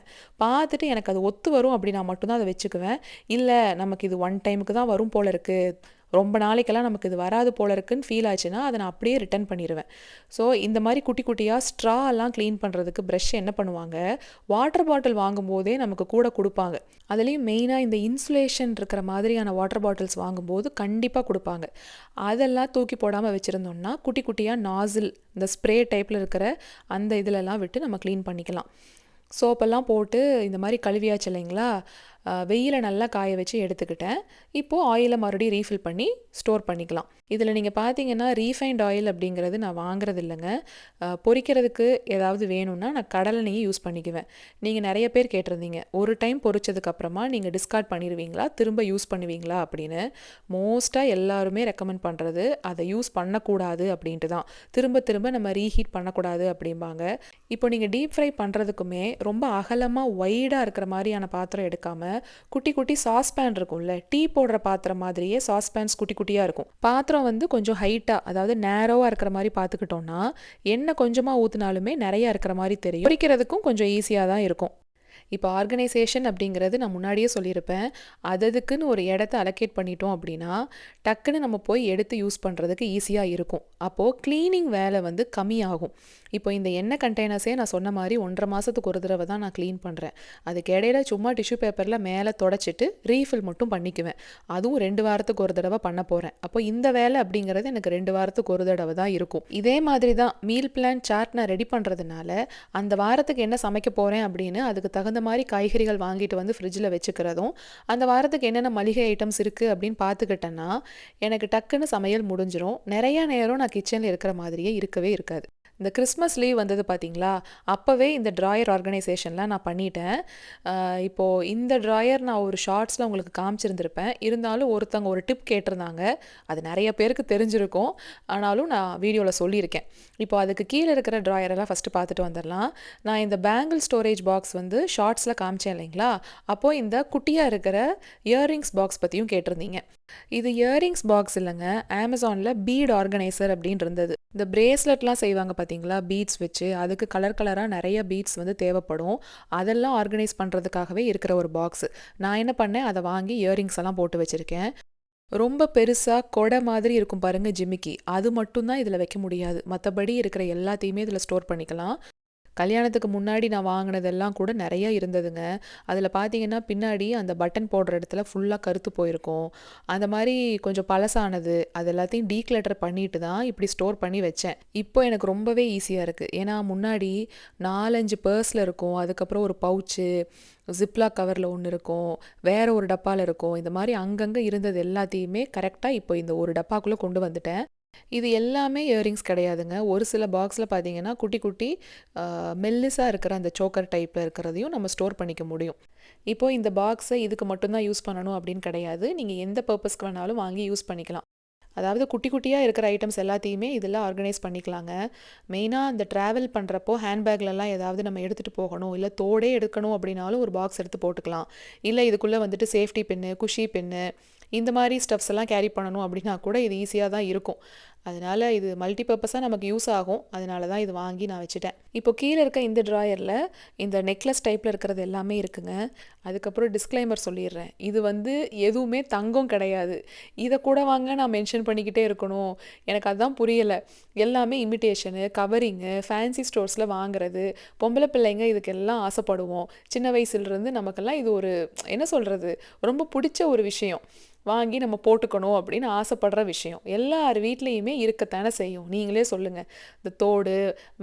பார்த்துட்டு எனக்கு அது ஒத்து வரும் அப்படின்னா மட்டும்தான் அதை வச்சுக்குவேன். இல்லை நமக்கு இது 1 டைமுக்கு தான் வரும் போல் இருக்குது, ரொம்ப நாளைக்கெல்லாம் நமக்கு இது வராது போல இருக்குன்னு ஃபீல் ஆச்சுன்னா அதை நான் அப்படியே ரிட்டர்ன் பண்ணிடுவேன். ஸோ இந்த மாதிரி குட்டி குட்டியாக ஸ்ட்ராலாம் க்ளீன் பண்ணுறதுக்கு ப்ரஷ் என்ன பண்ணுவாங்க, வாட்டர் பாட்டில் வாங்கும்போதே நமக்கு கூட கொடுப்பாங்க. அதுலேயும் மெயினாக இந்த இன்சுலேஷன் இருக்கிற மாதிரியான வாட்டர் பாட்டில்ஸ் வாங்கும்போது கண்டிப்பாக கொடுப்பாங்க. அதெல்லாம் தூக்கி போடாமல் வச்சுருந்தோம்னா குட்டி குட்டியாக நாசில், இந்த ஸ்ப்ரே டைப்பில் இருக்கிற அந்த இதிலெல்லாம் விட்டு நம்ம க்ளீன் பண்ணிக்கலாம். சோப்பெல்லாம் போட்டு இந்த மாதிரி கழுவியாச்சு இல்லைங்களா, வெயிலை நல்லா காய வச்சு எடுத்துக்கிட்டேன். இப்போது ஆயிலை மறுபடியும் ரீஃபில் பண்ணி ஸ்டோர் பண்ணிக்கலாம். இதில் நீங்கள் பார்த்தீங்கன்னா ரீஃபைண்ட் ஆயில் அப்படிங்கிறது நான் வாங்குறது இல்லைங்க. பொரிக்கிறதுக்கு ஏதாவது வேணும்னா நான் கடலெண்ணெயை யூஸ் பண்ணிக்குவேன். நீங்கள் நிறைய பேர் கேட்டிருந்தீங்க, ஒரு டைம் பொரிச்சதுக்கப்புறமா நீங்கள் டிஸ்கார்ட் பண்ணிடுவீங்களா, திரும்ப யூஸ் பண்ணுவீங்களா அப்படின்னு. மோஸ்ட்டாக எல்லாருமே ரெக்கமெண்ட் பண்ணுறது அதை யூஸ் பண்ணக்கூடாது அப்படின்ட்டு தான். திரும்ப நம்ம ரீஹீட் பண்ணக்கூடாது அப்படிம்பாங்க. இப்போ நீங்கள் டீப் ஃப்ரை பண்ணுறதுக்குமே ரொம்ப அகலமாக ஒய்டாக இருக்கிற மாதிரியான பாத்திரம் எடுக்காமல் குட்டி குட்டி சாஸ்பேன் இருக்கும்ல, டீ போடுற பாத்திரம் மாதிரியே சாஸ்பேன்ஸ் குட்டி குட்டியாக இருக்கும். பாத்திரம் வந்து கொஞ்சம் ஹைட்டாக, அதாவது நேரோவாக இருக்கிற மாதிரி பார்த்துக்கிட்டோம்னா எண்ணெய் கொஞ்சமாக ஊற்றினாலுமே நிறையா இருக்கிற மாதிரி தெரியும். பொரிக்கிறதுக்கும் கொஞ்சம் ஈஸியாக தான் இருக்கும். இப்போ ஆர்கனைசேஷன் அப்படிங்கிறது நான் முன்னாடியே சொல்லியிருப்பேன். அதுக்குன்னு ஒரு இடத்த அலோகேட் பண்ணிட்டோம் அப்படின்னா, டக்குன்னு நம்ம போய் எடுத்து யூஸ் பண்ணுறதுக்கு ஈஸியாக இருக்கும். அப்போது க்ளீனிங் வேலை வந்து கம்மியாகும். இப்போ இந்த எண்ணெய் கண்டெய்னர்ஸே நான் சொன்ன மாதிரி 1.5 மாதத்துக்கு ஒரு தடவை தான் நான் க்ளீன் பண்ணுறேன். அதுக்கு இடையில சும்மா டிஷ்யூ பேப்பரில் மேலே தொடச்சிட்டு ரீஃபில் மட்டும் பண்ணிக்குவேன். அதுவும் 2 வாரத்துக்கு ஒரு தடவை பண்ண போகிறேன். அப்போ இந்த வேலை அப்படிங்கிறது எனக்கு 2 வாரத்துக்கு ஒரு தடவை தான் இருக்கும். இதே மாதிரி தான் மீல் பிளான் சார்ட் நான் ரெடி பண்ணுறதுனால அந்த வாரத்துக்கு என்ன சமைக்க போகிறேன் அப்படின்னு அதுக்கு தகுந்த மாதிரி காய்கறிகள் வாங்கிட்டு வந்து ஃப்ரிட்ஜில் வச்சுக்கிறதும், அந்த வாரத்துக்கு என்னென்ன மளிகை ஐட்டம்ஸ் இருக்குது அப்படின்னு பார்த்துக்கிட்டேன்னா எனக்கு டக்குன்னு சமையல் முடிஞ்சிடும். நிறையா நேரம் நான் கிச்சனில் இருக்கிற மாதிரியே இருக்கவே இருக்காது. இந்த கிறிஸ்மஸ் லீவ் வந்தது பார்த்தீங்களா, அப்போவே இந்த ட்ராயர் ஆர்கனைசேஷன்லாம் நான் பண்ணிட்டேன். இப்போது இந்த ட்ராயர் நான் ஒரு ஷார்ட்ஸில் உங்களுக்கு காமிச்சிருந்திருப்பேன். இருந்தாலும் ஒருத்தவங்க ஒரு டிப் கேட்டிருந்தாங்க. அது நிறைய பேருக்கு தெரிஞ்சிருக்கும். ஆனாலும் நான் வீடியோவில் சொல்லியிருக்கேன். இப்போ அதுக்கு கீழே இருக்கிற ட்ராயரெல்லாம் ஃபஸ்ட்டு பார்த்துட்டு வந்துடலாம். நான் இந்த பேங்கிள் ஸ்டோரேஜ் பாக்ஸ் வந்து ஷார்ட்ஸில் காமிச்சேன் இல்லைங்களா, அப்போது இந்த குட்டியாக இருக்கிற இயர்ரிங்ஸ் பாக்ஸ் பற்றியும் கேட்டிருந்தீங்க. இது இயர்ரிங்ஸ் பாக்ஸ் இல்லைங்க, அமேசானில் பீட் ஆர்கனைசர் அப்படின்னு இருந்தது. இந்த பிரேஸ்லெட்லாம் செய்வாங்க பார்த்தீங்களா, பீட்ஸ் வச்சு, அதுக்கு கலர் கலராக நிறைய பீட்ஸ் வந்து தேவைப்படும். அதெல்லாம் ஆர்கனைஸ் பண்ணுறதுக்காகவே இருக்கிற ஒரு பாக்ஸ். நான் என்ன பண்ணேன், அதை வாங்கி இயர்ரிங்ஸ் எல்லாம் போட்டு வச்சுருக்கேன். ரொம்ப பெருசாக கொடை மாதிரி இருக்கும் பாருங்க ஜிமிக்கி, அது மட்டும்தான் இதில் வைக்க முடியாது. மற்றபடி இருக்கிற எல்லாத்தையுமே இதில் ஸ்டோர் பண்ணிக்கலாம். கல்யாணத்துக்கு முன்னாடி நான் வாங்கினதெல்லாம் கூட நிறைய இருந்ததுங்க. அதில் பார்த்தீங்கன்னா பின்னாடி அந்த பட்டன் போடுற இடத்துல ஃபுல்லாக கருத்து போயிருக்கும். அந்த மாதிரி கொஞ்சம் பழசானது, அது எல்லாத்தையும் டீக்ளட்டர் பண்ணிட்டு தான் இப்படி ஸ்டோர் பண்ணி வச்சேன். இப்போ எனக்கு ரொம்பவே ஈஸியாக இருக்குது. ஏன்னா முன்னாடி 4-5 பர்ஸில் இருக்கும், அதுக்கப்புறம் ஒரு பவுச்சு, ஜிப்லாக் கவரில் ஒன்று இருக்கும், வேற ஒரு டப்பாவில் இருக்கும். இந்த மாதிரி அங்கங்கே இருந்தது எல்லாத்தையுமே கரெக்டாக இப்போ இந்த ஒரு டப்பாக்குள்ளே கொண்டு வந்துட்டேன். இது எல்லாமே இயரிங்ஸ் கிடையாதுங்க. ஒரு சில பாக்ஸில் பார்த்தீங்கன்னா குட்டி குட்டி மெல்லிஸாக இருக்கிற அந்த சோக்கர் டைப்பில் இருக்கிறதையும் நம்ம ஸ்டோர் பண்ணிக்க முடியும். இப்போது இந்த பாக்ஸை இதுக்கு மட்டும்தான் யூஸ் பண்ணணும் அப்படின்னு கிடையாது. நீங்கள் எந்த பர்பஸ்க்கு வேணாலும் வாங்கி யூஸ் பண்ணிக்கலாம். அதாவது குட்டி குட்டியாக இருக்கிற ஐட்டம்ஸ் எல்லாத்தையுமே இதெல்லாம் ஆர்கனைஸ் பண்ணிக்கலாங்க. மெயினாக இந்த ட்ராவல் பண்ணுறப்போ ஹேண்ட்பேக்லலாம் ஏதாவது நம்ம எடுத்துகிட்டு போகணும், இல்லை தோடே எடுக்கணும் அப்படின்னாலும் ஒரு பாக்ஸ் எடுத்து போட்டுக்கலாம். இல்லை இதுக்குள்ளே வந்துட்டு சேஃப்டி பின்னு, குஷி பின்னு, இந்த மாதிரி ஸ்டப்ஸ் எல்லாம் கேரி பண்ணணும் அப்படின்னா கூட இது ஈஸியாக தான் இருக்கும். அதனால் இது மல்டி பர்பஸாக நமக்கு யூஸ் ஆகும். அதனால தான் இது வாங்கி நான் வச்சுட்டேன். இப்போ கீழே இருக்க இந்த ட்ராயரில் இந்த நெக்லஸ் டைப்பில் இருக்கிறது எல்லாமே இருக்குங்க. அதுக்கப்புறம் டிஸ்க்ளைமர் சொல்லிடுறேன், இது வந்து எதுவுமே தங்கம் கிடையாது. இதை கூட வாங்க நான் மென்ஷன் பண்ணிக்கிட்டே இருக்கணும், எனக்கு அதுதான் புரியலை. எல்லாமே இமிட்டேஷனு, கவரிங்கு, ஃபேன்சி ஸ்டோர்ஸில் வாங்குறது. பொம்பளை பிள்ளைங்க இதுக்கெல்லாம் ஆசைப்படுவோம். சின்ன வயசுலேருந்து நமக்கெல்லாம் இது ஒரு என்ன சொல்கிறது, ரொம்ப பிடிச்ச ஒரு விஷயம். வாங்கி நம்ம போட்டுக்கணும் அப்படின்னு ஆசைப்படுற விஷயம் எல்லார் வீட்லேயுமே இருக்கத்தானே செய்யும். நீங்களே சொல்லுங்கள். இந்த தோடு,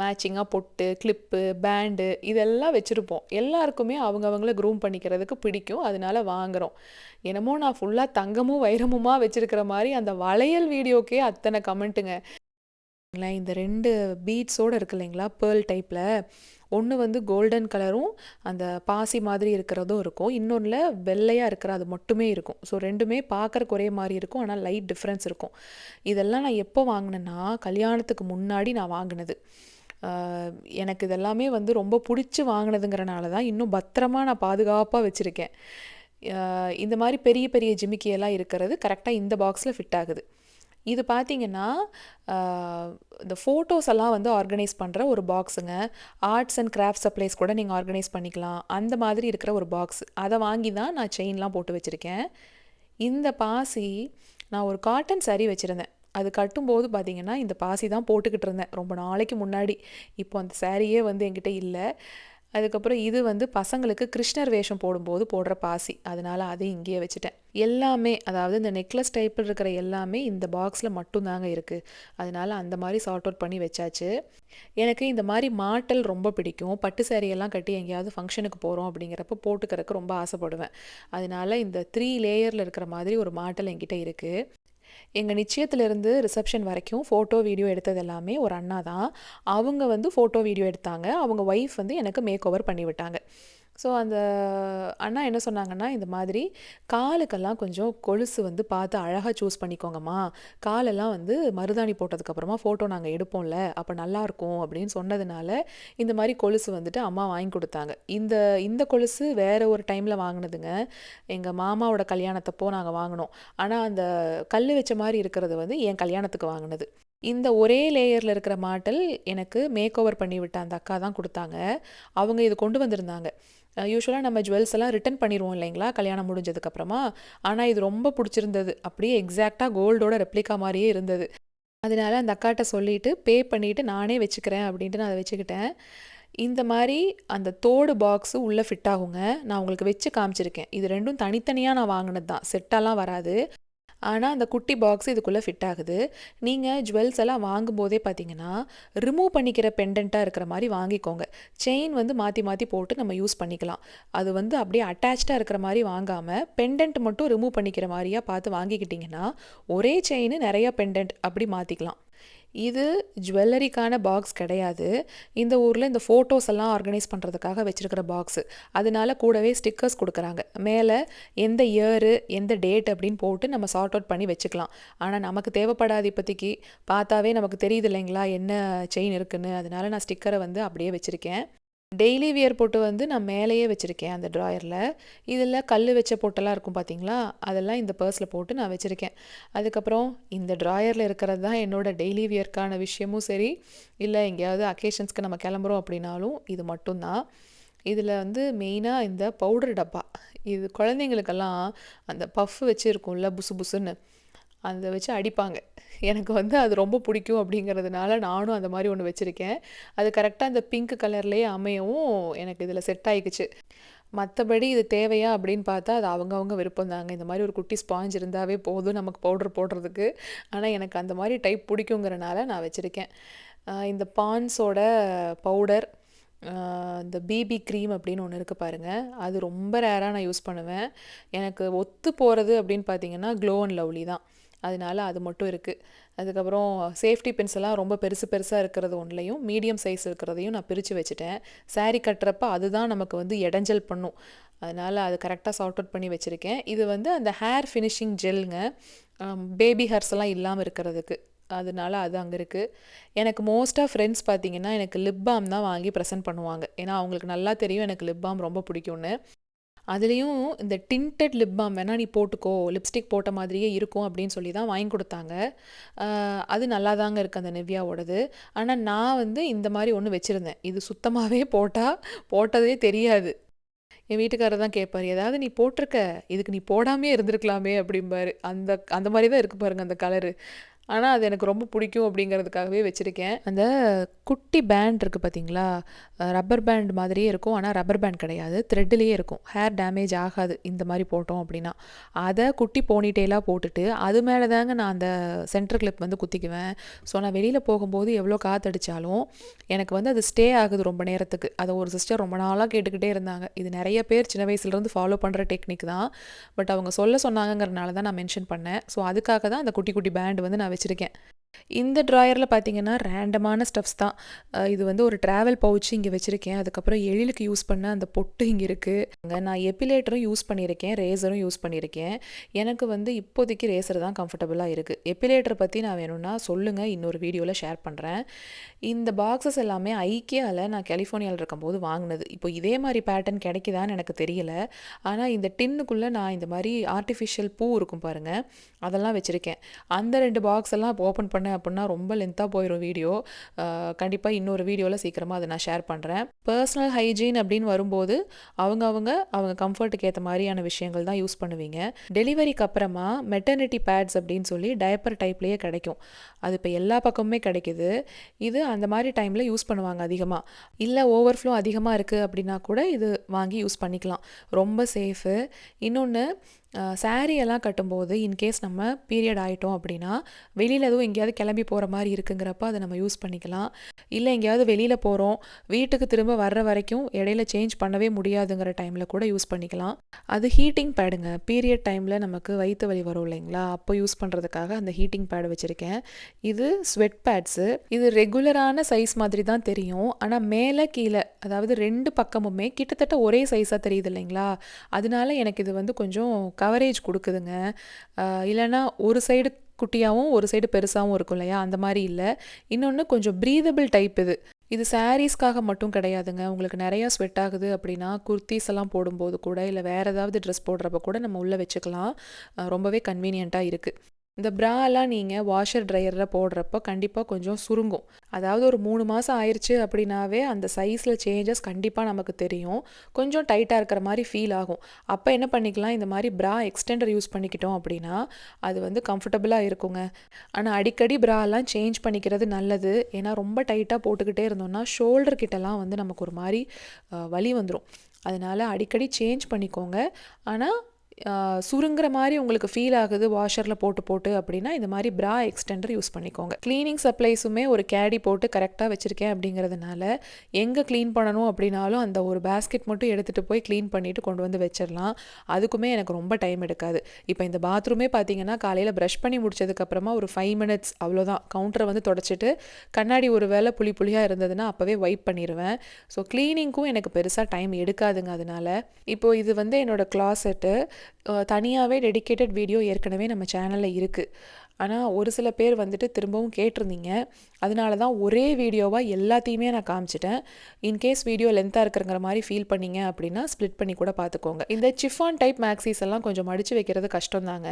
மேட்சிங்காக பொட்டு, கிளிப்பு, பேண்டு இதெல்லாம் வச்சுருப்போம். எல்லாருக்குமே அவங்கவுங்கள க்ரூம் பண்ணிக்கிறதுக்கு பிடிக்கும், அதனால வாங்குகிறோம். என்னமோ நான் ஃபுல்லாக தங்கமும் வைரமுமா வச்சுருக்கிற மாதிரி அந்த வளையல் வீடியோக்கே அத்தனை கமெண்ட்டுங்க. இந்த 2 பீட்ஸோடு இருக்கு இல்லைங்களா, பேர்ல் டைப்பில். ஒன்று வந்து கோல்டன் கலரும் அந்த பாசி மாதிரி இருக்கிறதும் இருக்கும், இன்னொன்றில் வெள்ளையாக இருக்கிற அது மட்டுமே இருக்கும். ஸோ ரெண்டுமே பார்க்குறக்கு ஒரே மாதிரி இருக்கும், ஆனால் லைட் டிஃப்ரென்ஸ் இருக்கும். இதெல்லாம் நான் எப்போ வாங்கினேன்னா கல்யாணத்துக்கு முன்னாடி நான் வாங்கினது. எனக்கு இதெல்லாமே வந்து ரொம்ப பிடிச்சி வாங்கினதுங்கிறனால தான் இன்னும் பத்திரமா நான் பாதுகாப்பாக வச்சுருக்கேன். இந்த மாதிரி பெரிய பெரிய ஜிமிக்கியெல்லாம் இருக்கிறது கரெக்டாக இந்த பாக்ஸில் ஃபிட் ஆகுது. இது பார்த்தீங்கன்னா இந்த ஃபோட்டோஸ் எல்லாம் வந்து ஆர்கனைஸ் பண்ணுற ஒரு பாக்ஸுங்க. ஆர்ட்ஸ் அண்ட் கிராஃப்ட் சப்ளைஸ் கூட நீங்கள் ஆர்கனைஸ் பண்ணிக்கலாம். அந்த மாதிரி இருக்கிற ஒரு பாக்ஸ். அதை வாங்கி தான் நான் செயின்லாம் போட்டு வச்சுருக்கேன். இந்த பாசி நான் ஒரு காட்டன் சாரீ வச்சுருந்தேன். அது கட்டும்போது பார்த்திங்கன்னா இந்த பாசி தான் போட்டுக்கிட்டு இருந்தேன் ரொம்ப நாளைக்கு முன்னாடி. இப்போ அந்த சாரியே வந்து என்கிட்ட இல்லை. அதுக்கப்புறம் இது வந்து பசங்களுக்கு கிருஷ்ணர் வேஷம் போடும்போது போடுற பாசி, அதனால் அதையும் இங்கேயே வச்சுட்டேன். எல்லாமே அதாவது இந்த நெக்லஸ் டைப்பில் இருக்கிற எல்லாமே இந்த பாக்ஸில் மட்டும்தாங்க இருக்குது. அதனால் அந்த மாதிரி சார்ட் அவுட் பண்ணி வச்சாச்சு. எனக்கு இந்த மாதிரி மாட்டல் ரொம்ப பிடிக்கும். பட்டு சாரியெல்லாம் கட்டி எங்கேயாவது ஃபங்க்ஷனுக்கு போகிறோம் அப்படிங்கிறப்ப போட்டுக்கிறதுக்கு ரொம்ப ஆசைப்படுவேன். அதனால் இந்த 3 லேயரில் இருக்கிற மாதிரி ஒரு மாட்டல் என்கிட்ட இருக்குது. எங்கள் நிச்சயத்திலேருந்து ரிசப்ஷன் வரைக்கும் ஃபோட்டோ வீடியோ எடுத்தது எல்லாமே ஒரு அண்ணா தான். அவங்க வந்து ஃபோட்டோ வீடியோ எடுத்தாங்க. அவங்க ஒய்ஃப் வந்து எனக்கு மேக் ஓவர் பண்ணி விட்டாங்க. ஸோ அந்த அண்ணா என்ன சொன்னாங்கன்னா, இந்த மாதிரி காலுக்கெல்லாம் கொஞ்சம் கொலுசு வந்து பார்த்து அழகாக சூஸ் பண்ணிக்கோங்கம்மா, காலெல்லாம் வந்து மருதாணி போட்டதுக்கப்புறமா ஃபோட்டோ நாங்கள் எடுப்போம்ல, அப்போ நல்லாயிருக்கும் அப்படின்னு சொன்னதுனால இந்த மாதிரி கொலுசு வந்துட்டு அம்மா வாங்கி கொடுத்தாங்க. இந்த இந்த கொலுசு வேறு ஒரு டைமில் வாங்கினதுங்க. எங்கள் மாமாவோட கல்யாணத்தப்போ நாங்கள் வாங்கினோம். ஆனால் அந்த கல் வச்ச மாதிரி இருக்கிறது வந்து என் கல்யாணத்துக்கு வாங்கினது. இந்த ஒரே லேயரில் இருக்கிற மாட்டல் எனக்கு மேக் ஓவர் பண்ணி விட்ட அந்த அக்கா தான் கொடுத்தாங்க. அவங்க இது கொண்டு வந்திருந்தாங்க. யூசுவலாக நம்ம ஜுவல்ஸ் எல்லாம் ரிட்டர்ன் பண்ணிடுவோம் இல்லைங்களா கல்யாணம் முடிஞ்சதுக்கப்புறமா. ஆனால் இது ரொம்ப பிடிச்சிருந்தது. அப்படியே எக்ஸாக்டாக கோல்டோட ரெப்ளிகா மாதிரியே இருந்தது. அதனால அந்த அக்காட்ட சொல்லிட்டு பே பண்ணிவிட்டு நானே வச்சுக்கிறேன் அப்படின்ட்டு நான் அதை வச்சுக்கிட்டேன். இந்த மாதிரி அந்த தோடு பாக்ஸு உள்ளே ஃபிட் ஆகுங்க. நான் உங்களுக்கு வச்சு காமிச்சிருக்கேன். இது ரெண்டும் தனித்தனியாக நான் வாங்கினது தான், செட்டாலாம் வராது. ஆனால் அந்த குட்டி பாக்ஸ் இதுக்குள்ளே ஃபிட் ஆகுது. நீங்கள் ஜுவல்ஸ் எல்லாம் வாங்கும்போதே பார்த்தீங்கன்னா ரிமூவ் பண்ணிக்கிற பெண்டண்ட்டாக இருக்கிற மாதிரி வாங்கிக்கோங்க. செயின் வந்து மாற்றி மாற்றி போட்டு நம்ம யூஸ் பண்ணிக்கலாம். அது வந்து அப்படியே அட்டாச்சாக இருக்கிற மாதிரி வாங்காமல் பெண்டன்ட் மட்டும் ரிமூவ் பண்ணிக்கிற மாதிரியாக பார்த்து வாங்கிக்கிட்டிங்கன்னா ஒரே செயின் நிறையா பெண்டன்ட் அப்படி மாற்றிக்கலாம். இது ஜுவல்லரிக்கான பாக்ஸ் கிடையாது. இந்த ஊரில் இந்த ஃபோட்டோஸ் எல்லாம் ஆர்கனைஸ் பண்ணுறதுக்காக வச்சுருக்கிற பாக்ஸு. அதனால கூடவே ஸ்டிக்கர்ஸ் கொடுக்குறாங்க. மேலே எந்த இயரு எந்த டேட் அப்படின்னு போட்டு நம்ம சார்ட் அவுட் பண்ணி வச்சுக்கலாம். ஆனால் நமக்கு தேவைப்படாது இப்போதைக்கு. பார்த்தாவே நமக்கு தெரியுது இல்லைங்களா என்ன செயின் இருக்குன்னு. அதனால நான் ஸ்டிக்கரை வந்து அப்படியே வச்சுருக்கேன். டெய்லி வியர் போட்டு வந்து நான் மேலேயே வச்சுருக்கேன் அந்த ட்ராயரில். இதில் கல் வச்ச பொட்டெல்லாம் இருக்கும் பார்த்தீங்களா, அதெல்லாம் இந்த பர்ஸில் போட்டு நான் வச்சுருக்கேன். அதுக்கப்புறம் இந்த ட்ராயரில் இருக்கிறது தான் என்னோடய டெய்லி வியர்க்கான விஷயமும் சரி, இல்லை எங்கேயாவது அக்கேஷன்ஸ்க்கு நம்ம கிளம்புறோம் அப்படின்னாலும் இது மட்டும்தான். இதில் வந்து மெயினாக இந்த பவுடர் டப்பா. இது குழந்தைங்களுக்கெல்லாம் அந்த பஃப் வச்சு இருக்கும்ல புசு புசுன்னு, அதை வச்சு அடிப்பாங்க. எனக்கு வந்து அது ரொம்ப பிடிக்கும் அப்படிங்கிறதுனால நானும் அந்த மாதிரி ஒன்று வச்சுருக்கேன். அது கரெக்டாக அந்த பிங்க் கலர்லேயே அமையவும் எனக்கு இதில் செட் ஆகிக்குச்சு. மற்றபடி இது தேவையா அப்படின்னு பார்த்தா அது அவங்கவுங்க விருப்பம் தாங்க. இந்த மாதிரி ஒரு குட்டி ஸ்பாஞ்ச் இருந்தாவே போதும் நமக்கு பவுடர் போடுறதுக்கு. ஆனால் எனக்கு அந்த மாதிரி டைப் பிடிக்குங்கிறனால நான் வச்சுருக்கேன். இந்த பான்ஸோட பவுடர், இந்த பிபி க்ரீம் அப்படின்னு ஒன்று இருக்குது பாருங்கள், அது ரொம்ப ரேராக நான் யூஸ் பண்ணுவேன். எனக்கு ஒத்து போகிறது அப்படின்னு பார்த்தீங்கன்னா க்ளோ அண்ட் லவ்லி தான். அதனால அது மட்டும் இருக்குது. அதுக்கப்புறம் சேஃப்டி பின்ஸ் எல்லாம் ரொம்ப பெருசாக இருக்கிறது ஒன்றையும் மீடியம் சைஸ் இருக்கிறதையும் நான் பிரித்து வச்சுட்டேன். சாரீ கட்டுறப்ப அதுதான் நமக்கு வந்து இடைஞ்சல் பண்ணும். அதனால் அது கரெக்டாக சார்ட் அவுட் பண்ணி வச்சுருக்கேன். இது வந்து அந்த ஹேர் ஃபினிஷிங் ஜெல்லுங்க, பேபி ஹேர்ஸ் எல்லாம் இல்லாமல் இருக்கிறதுக்கு. அதனால அது அங்கே இருக்குது. எனக்கு மோஸ்ட்டாக ஃப்ரெண்ட்ஸ் பார்த்திங்கன்னா எனக்கு லிப் பாம் தான் வாங்கி ப்ரெசென்ட் பண்ணுவாங்க. ஏன்னா அவங்களுக்கு நல்லா தெரியும் எனக்கு லிப் பாம் ரொம்ப பிடிக்கும்னு. அதுலேயும் இந்த டிண்டட் லிப் பாம் வேணால் நீ போட்டுக்கோ, லிப்ஸ்டிக் போட்ட மாதிரியே இருக்கும் அப்படின்னு சொல்லி தான் வாங்கி கொடுத்தாங்க. அது நல்லா தாங்க இருக்குது அந்த நிவ்யாவோடது. ஆனால் நான் வந்து இந்த மாதிரி ஒன்று வச்சுருந்தேன். இது சுத்தமாகவே போட்டதே தெரியாது. என் வீட்டுக்காரர் தான் கேட்பார், ஏதாவது நீ போட்டிருக்க, இதுக்கு நீ போடாமே இருந்திருக்கலாமே அப்படிம்பாரு. அந்த அந்த மாதிரி தான் இருக்குது பாருங்கள் அந்த கலரு. ஆனால் அது எனக்கு ரொம்ப பிடிக்கும் அப்படிங்கிறதுக்காகவே வச்சுருக்கேன். அந்த குட்டி பேண்ட் இருக்குது பார்த்தீங்களா, ரப்பர் பேண்ட் மாதிரியே இருக்கும். ஆனால் ரப்பர் பேண்ட் கிடையாது, த்ரெட்லேயே இருக்கும். ஹேர் டேமேஜ் ஆகாது இந்த மாதிரி போட்டோம் அப்படின்னா. அதை குட்டி போனிடெயிலாக போட்டுட்டு அது மேலே தாங்க நான் அந்த சென்டர் கிளிப் வந்து குத்திக்குவேன். ஸோ நான் வெளியில் போகும்போது எவ்வளோ காற்றடிச்சாலும் எனக்கு வந்து அது ஸ்டே ஆகுது ரொம்ப நேரத்துக்கு. அதை ஒரு சிஸ்டர் ரொம்ப நாளாக கேட்டுக்கிட்டே இருந்தாங்க. இது நிறைய பேர் சின்ன வயசுலேருந்து ஃபாலோ பண்ணுற டெக்னிக் தான். பட் அவங்க சொன்னாங்கங்கிறனால தான் நான் மென்ஷன் பண்ணேன். ஸோ அதுக்காக தான் அந்த குட்டி குட்டி பேண்ட் வந்து நான் வச்சுருக்கேன். இந்த ட்ராயரில் பார்த்தீங்கன்னா ரேண்டமான ஸ்டஃப்ஸ் தான். இது வந்து ஒரு ட்ராவல் பவுச் இங்கே வச்சுருக்கேன். அதுக்கப்புறம் எழிலுக்கு யூஸ் பண்ண அந்த பொட்டு இங்கே இருக்குது. நான் எப்பிலேட்டரும் யூஸ் பண்ணியிருக்கேன், ரேசரும் யூஸ் பண்ணியிருக்கேன். எனக்கு வந்து இப்போதைக்கு ரேசர் தான் கம்ஃபர்டபுளாக இருக்குது. எப்பிலேட்டர் பற்றி நான் வேணும்னா சொல்லுங்கள், இன்னொரு வீடியோவில் ஷேர் பண்ணுறேன். இந்த பாக்ஸஸ் எல்லாமே ஐக்கியாவில் நான் கலிஃபோர்னியாவில் இருக்கும்போது வாங்கினது. இப்போ இதே மாதிரி பேட்டர்ன் கிடைக்குதான்னு எனக்கு தெரியல. ஆனால் இந்த டின்னுக்குள்ளே நான் இந்த மாதிரி ஆர்டிஃபிஷியல் பூ இருக்கும் பாருங்கள், அதெல்லாம் வச்சுருக்கேன். அந்த 2 பாக்ஸ் எல்லாம் ஓப்பன் பண்ணேன் அப்படின்னா ரொம்ப லென்த்தாக போயிடும் வீடியோ. கண்டிப்பாக இன்னொரு வீடியோவில் சீக்கிரமாக அதை நான் ஷேர் பண்ணுறேன். பர்சனல் ஹைஜீன் அப்படின்னு வரும்போது அவங்க கம்ஃபர்ட்டுக்கு ஏற்ற மாதிரியான விஷயங்கள் தான் யூஸ் பண்ணுவீங்க. டெலிவரிக்கு அப்புறமா மெட்டர்னிட்டி பேட்ஸ் அப்படின்னு சொல்லி டயப்பர் டைப்லேயே கிடைக்கும். அது இப்போ எல்லா பக்கமுமே கிடைக்குது. இது அந்த மாதிரி டைமில் யூஸ் பண்ணுவாங்க அதிகமாக. இல்லை ஓவர்ஃப்ளோ அதிகமாக இருக்குது அப்படின்னா கூட இது வாங்கி யூஸ் பண்ணிக்கலாம். ரொம்ப சேஃபு. இன்னொன்று, சாரீ எல்லாம் கட்டும்போது இன்கேஸ் நம்ம பீரியட் ஆகிட்டோம் அப்படின்னா வெளியில் எதுவும் எங்கேயாவது கிளம்பி போகிற மாதிரி இருக்குங்கிறப்ப அதை நம்ம யூஸ் பண்ணிக்கலாம். இல்லை எங்கேயாவது வெளியில் போகிறோம், வீட்டுக்கு திரும்ப வர்ற வரைக்கும் இடையில சேஞ்ச் பண்ணவே முடியாதுங்கிற டைமில் கூட யூஸ் பண்ணிக்கலாம். அது ஹீட்டிங் பேடுங்க. பீரியட் டைமில் நமக்கு வயிற்று வலி வரும் இல்லைங்களா, அப்போ யூஸ் பண்ணுறதுக்காக அந்த ஹீட்டிங் பேடு வச்சுருக்கேன். இது ஸ்வெட் பேட்ஸு. இது ரெகுலரான சைஸ் மாதிரி தான் தெரியும். ஆனால் மேலே கீழே அதாவது 2 பக்கமுமே கிட்டத்தட்ட ஒரே சைஸாக தெரியுது இல்லைங்களா, அதனால எனக்கு இது வந்து கொஞ்சம் கவரேஜ் கொடுக்குதுங்க. இல்லைன்னா ஒரு சைடு குட்டியாகவும் ஒரு சைடு பெருசாகவும் இருக்கும் இல்லையா, அந்த மாதிரி இல்லை. இன்னொன்று கொஞ்சம் ப்ரீதபிள் டைப். இது சாரீஸ்க்காக மட்டும் கிடையாதுங்க. உங்களுக்கு நிறையா ஸ்வெட் ஆகுது அப்படின்னா குர்த்திஸ் எல்லாம் போடும்போது கூட, இல்லை வேறு ஏதாவது ட்ரெஸ் போடுறப்ப கூட நம்ம உள்ளே வச்சுக்கலாம். ரொம்பவே கன்வீனியண்ட்டாக இருக்குது. இந்த ப்ராலாம் நீங்கள் வாஷர் ட்ரையரில் போடுறப்போ கண்டிப்பாக கொஞ்சம் சுருங்கும். அதாவது ஒரு 3 மாதம் ஆயிடுச்சு அப்படின்னாவே அந்த சைஸில் சேஞ்சஸ் கண்டிப்பாக நமக்கு தெரியும். கொஞ்சம் டைட்டாக இருக்கிற மாதிரி ஃபீல் ஆகும். அப்போ என்ன பண்ணிக்கலாம், இந்த மாதிரி ப்ரா எக்ஸ்டெண்டர் யூஸ் பண்ணிக்கிட்டோம் அப்படின்னா அது வந்து கம்ஃபர்டபுளாக இருக்குங்க. ஆனால் அடிக்கடி ப்ராலாம் சேஞ்ச் பண்ணிக்கிறது நல்லது. ஏன்னா ரொம்ப டைட்டாக போட்டுக்கிட்டே இருந்தோம்னா ஷோல்டர் கிட்டலாம் வந்து நமக்கு ஒரு மாதிரி வலி வந்துடும். அதனால் அடிக்கடி சேஞ்ச் பண்ணிக்கோங்க. ஆனால் சுருங்குற மாதிரி உங்களுக்கு ஃபீல் ஆகுது வாஷரில் போட்டு போட்டு அப்படின்னா இந்த மாதிரி ப்ரா எக்ஸ்டெண்டர் யூஸ் பண்ணிக்கோங்க. க்ளீனிங் சப்ளைஸுமே ஒரு கேடி போட்டு கரெக்டாக வச்சுருக்கேன் அப்படிங்கிறதுனால எங்கே க்ளீன் பண்ணணும் அப்படின்னாலும் அந்த ஒரு பேஸ்கெட் மட்டும் எடுத்துகிட்டு போய் க்ளீன் பண்ணிவிட்டு கொண்டு வந்து வச்சிடலாம். அதுக்குமே எனக்கு ரொம்ப டைம் எடுக்காது. இப்போ இந்த பாத்ரூமே பார்த்தீங்கன்னா காலையில் ப்ரஷ் பண்ணி முடிச்சதுக்கப்புறமா ஒரு 5 மினிட்ஸ் அவ்வளோதான். கவுண்டரை வந்து தொடச்சிட்டு கண்ணாடி ஒரு வேளை புளியாக இருந்ததுன்னா அப்போவே வைப் பண்ணிடுவேன். ஸோ க்ளீனிங்க்கும் எனக்கு பெருசாக டைம் எடுக்காதுங்க. அதனால இப்போது இது வந்து என்னோடய கிளாசெட்டு. தனியாகவே டெடிகேட்டட் வீடியோ ஏற்கனவே நம்ம சேனலில் இருக்குது. ஆனால் ஒரு சில பேர் வந்துட்டு திரும்பவும் கேட்டிருந்தீங்க. அதனால தான் ஒரே வீடியோவாக எல்லாத்தையுமே நான் காமிச்சிட்டேன். இன்கேஸ் வீடியோ லென்த்தாக இருக்கிறங்கிற மாதிரி ஃபீல் பண்ணிங்க அப்படின்னா ஸ்ப்ளிட் பண்ணி கூட பார்த்துக்கோங்க. இந்த சிஃபான் டைப் மேக்ஸிஸ் எல்லாம் கொஞ்சம் மடித்து வைக்கிறது கஷ்டம் தாங்க.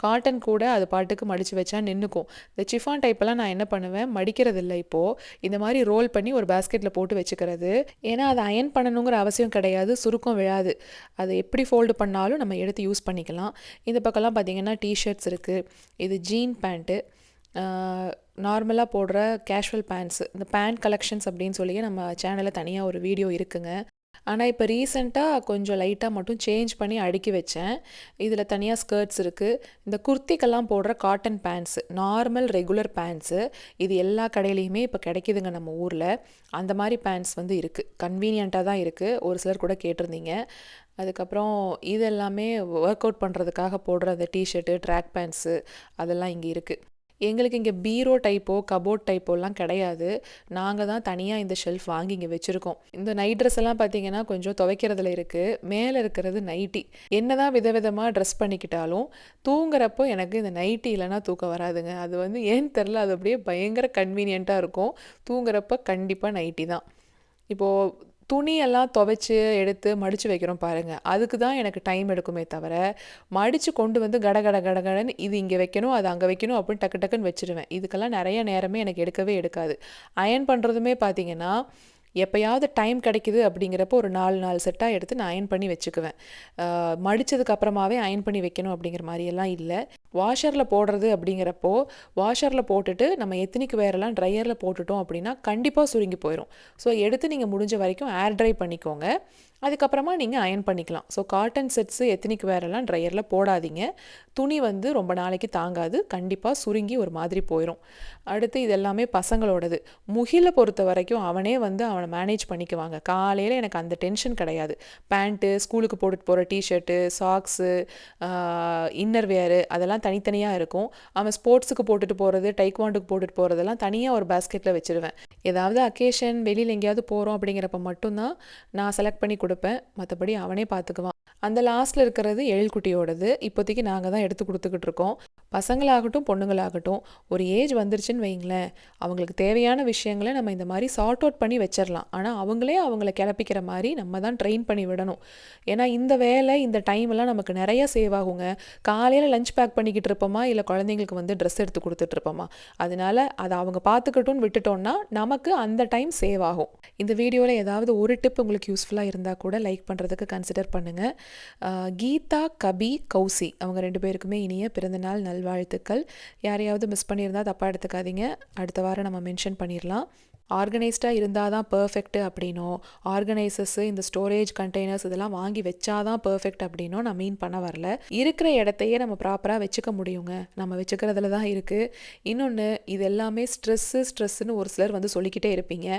காட்டன் கூட அது பாட்டுக்கு மடித்து வச்சா நின்றுக்கும். இந்த சிஃபான் டைப்பெல்லாம் நான் என்ன பண்ணுவேன், மடிக்கிறது இல்லை. இப்போது இந்த மாதிரி ரோல் பண்ணி ஒரு பேஸ்கெட்டில் போட்டு வச்சுக்கிறது. ஏன்னா அதை அயன் பண்ணணுங்கிற அவசியம் கிடையாது, சுருக்கம் விழாது. அதை எப்படி ஃபோல்டு பண்ணாலும் நம்ம எடுத்து யூஸ் பண்ணிக்கலாம். இந்த பக்கம்லாம் பார்த்திங்கன்னா டிஷர்ட்ஸ் இருக்குது. இது ஜீன் பேண்ட்டு, நார்மலாக போடுற கேஷுவல் பேண்ட்ஸு, இந்த பேண்ட் கலெக்ஷன்ஸ் அப்படின்னு சொல்லி நம்ம சேனலில் தனியாக ஒரு வீடியோ இருக்குங்க. ஆனால் இப்போ ரீசெண்டாக கொஞ்சம் லைட்டாக மட்டும் சேஞ்ச் பண்ணி அடுக்கி வச்சேன். இதில் தனியாக ஸ்கர்ட்ஸ் இருக்குது. இந்த குர்த்திக்கெல்லாம் போடுற cotton bands, normal regular bands, இது எல்லா கடையிலையுமே இப்போ கிடைக்கிதுங்க நம்ம ஊரில். அந்த மாதிரி பேண்ட்ஸ் வந்து இருக்குது. கன்வீனியண்ட்டாக தான் இருக்குது. ஒரு சிலர் கூட கேட்டிருந்தீங்க. அதுக்கப்புறம் இது எல்லாமே ஒர்க் அவுட் பண்ணுறதுக்காக போடுற அந்த டிஷர்ட்டு, ட்ராக் பேண்ட்ஸு அதெல்லாம் இங்கே இருக்குது. எங்களுக்கு இங்கே பீரோ டைப்போ கபோர்ட் டைப்போலாம் கிடையாது. நாங்கள் தான் தனியாக இந்த ஷெல்ஃப் வாங்கி இங்கே வச்சுருக்கோம். இந்த நைட் ட்ரெஸ் எல்லாம் பார்த்தீங்கன்னா கொஞ்சம் துவைக்கிறதுல இருக்குது. மேலே இருக்கிறது நைட்டி. என்ன தான் விதவிதமாக ட்ரெஸ் பண்ணிக்கிட்டாலும் தூங்குறப்போ எனக்கு இந்த நைட்டி இல்லைனா தூக்கம் வராதுங்க. அது வந்து ஏன்னு தெரில, அது அப்படியே பயங்கர கன்வீனியண்ட்டாக இருக்கும். தூங்குறப்போ கண்டிப்பாக நைட்டி தான். இப்போது துணியெல்லாம் துவைச்சி எடுத்து மடித்து வைக்கிறோம் பாருங்கள், அதுக்கு தான் எனக்கு டைம் எடுக்குமே தவிர மடித்து கொண்டு வந்து கடன்னு இது இங்கே வைக்கணும் அது அங்கே வைக்கணும் அப்படின்னு டக்கு டக்குன்னு வச்சுருவேன். இதுக்கெல்லாம் நிறைய நேரமே எனக்கு எடுக்கவே எடுக்காது. அயன் பண்ணுறதுமே பார்த்திங்கன்னா எப்போயாவது டைம் கிடைக்குது அப்படிங்கிறப்போ ஒரு 4 செட்டாக எடுத்து நான் அயன் பண்ணி வச்சுக்குவேன். மடித்ததுக்கு அப்புறமாவே அயன் பண்ணி வைக்கணும் அப்படிங்கிற மாதிரியெல்லாம் இல்லை. வாஷரில் போடுறது அப்படிங்கிறப்போ வாஷரில் போட்டுட்டு நம்ம எத்தனிக்கு வேரெல்லாம் ட்ரையரில் போட்டுட்டோம் அப்படின்னா கண்டிப்பாக சுருங்கி போயிடும். ஸோ எடுத்து நீங்கள் முடிஞ்ச வரைக்கும் ஏர் ட்ரை பண்ணிக்கோங்க. அதுக்கப்புறமா நீங்கள் அயன் பண்ணிக்கலாம். ஸோ காட்டன் செட்ஸு எத்தனிக்கு வேரெல்லாம் ட்ரையரில் போடாதீங்க. துணி வந்து ரொம்ப நாளைக்கு தாங்காது, கண்டிப்பாக சுருங்கி ஒரு மாதிரி போயிடும். அடுத்து இது எல்லாமே பசங்களோடது. முகிலை பொறுத்த வரைக்கும் அவனே வந்து அவனை மேனேஜ் பண்ணிக்குவாங்க. காலையில் எனக்கு அந்த டென்ஷன் கிடையாது. பேண்ட்டு, ஸ்கூலுக்கு போட்டுட்டு போகிற டிஷர்ட்டு, சாக்ஸு, இன்னர் வேரு அதெல்லாம் தனித்தனியாக இருக்கும். அவன் ஸ்போர்ட்ஸுக்கு போட்டுட்டு போகிறது, டைக்வாண்டுக்கு போட்டுட்டு போகிறதெல்லாம் தனியாக ஒரு பேஸ்கெட்டில் வச்சுருவேன். ஏதாவது அக்கேஷன் வெளியில் எங்கேயாவது போகிறோம் அப்படிங்கிறப்ப மட்டும்தான் நான் செலக்ட் பண்ணி கொடுப்பேன். மற்றபடி அவனே பார்த்துக்குவான். அந்த லாஸ்ட்டில் இருக்கிறது எழில்குட்டியோடது. இப்போதைக்கு நாங்கள் தான் எடுத்து கொடுத்துக்கிட்டு இருக்கோம். பசங்களாகட்டும் பொண்ணுங்களாகட்டும் ஒரு ஏஜ் வந்துருச்சுன்னு வைங்களேன், அவங்களுக்கு தேவையான விஷயங்களை நம்ம இந்த மாதிரி சார்ட் அவுட் பண்ணி வச்சிடலாம். ஆனால் அவங்களே அவங்கள கிளப்பிக்கிற மாதிரி நம்ம தான் ட்ரெயின் பண்ணி விடணும். ஏன்னா இந்த வேலை இந்த டைமெல்லாம் நமக்கு நிறைய சேவ் ஆகுங்க. காலையில் லஞ்ச் பேக் பண்ணிக்கிட்டு இருப்போமா, இல்லை குழந்தைங்களுக்கு வந்து ட்ரெஸ் எடுத்து கொடுத்துட்ருப்போமா, அதனால அதை அவங்க பார்த்துக்கட்டும்னு விட்டுட்டோம்னா நமக்கு அந்த டைம் சேவ் ஆகும். இந்த வீடியோவில் ஏதாவது ஒரு டிப் உங்களுக்கு யூஸ்ஃபுல்லாக இருந்தால் கூட லைக் பண்ணுறதுக்கு கன்சிடர் பண்ணுங்கள். கீதா, கபி, கௌசி அவங்க 2 பேருக்குமே இனிய பிறந்தநாள் நல்வாழ்த்துக்கள். யாரையாவது மிஸ் பண்ணியிருந்தால் தப்பாக எடுத்துக்காதீங்க. அடுத்த வாரம் நம்ம மென்ஷன் பண்ணிடலாம். ஆர்கனைஸ்டாக இருந்தால் தான் பர்ஃபெக்ட்டு அப்படின்னோ, ஆர்கனைசர்ஸு இந்த ஸ்டோரேஜ் கண்டெய்னர்ஸ் இதெல்லாம் வாங்கி வச்சாதான் பர்ஃபெக்ட் அப்படின்னோ நான் மீன் பண்ண வரல. இருக்கிற இடத்தையே நம்ம ப்ராப்பராக வச்சுக்க முடியுங்க. நம்ம வச்சுக்கிறதுல தான் இருக்குது. இன்னொன்று, இது எல்லாமே ஸ்ட்ரெஸ்ஸுன்னு ஒரு சிலர் வந்து சொல்லிக்கிட்டே இருப்பீங்க.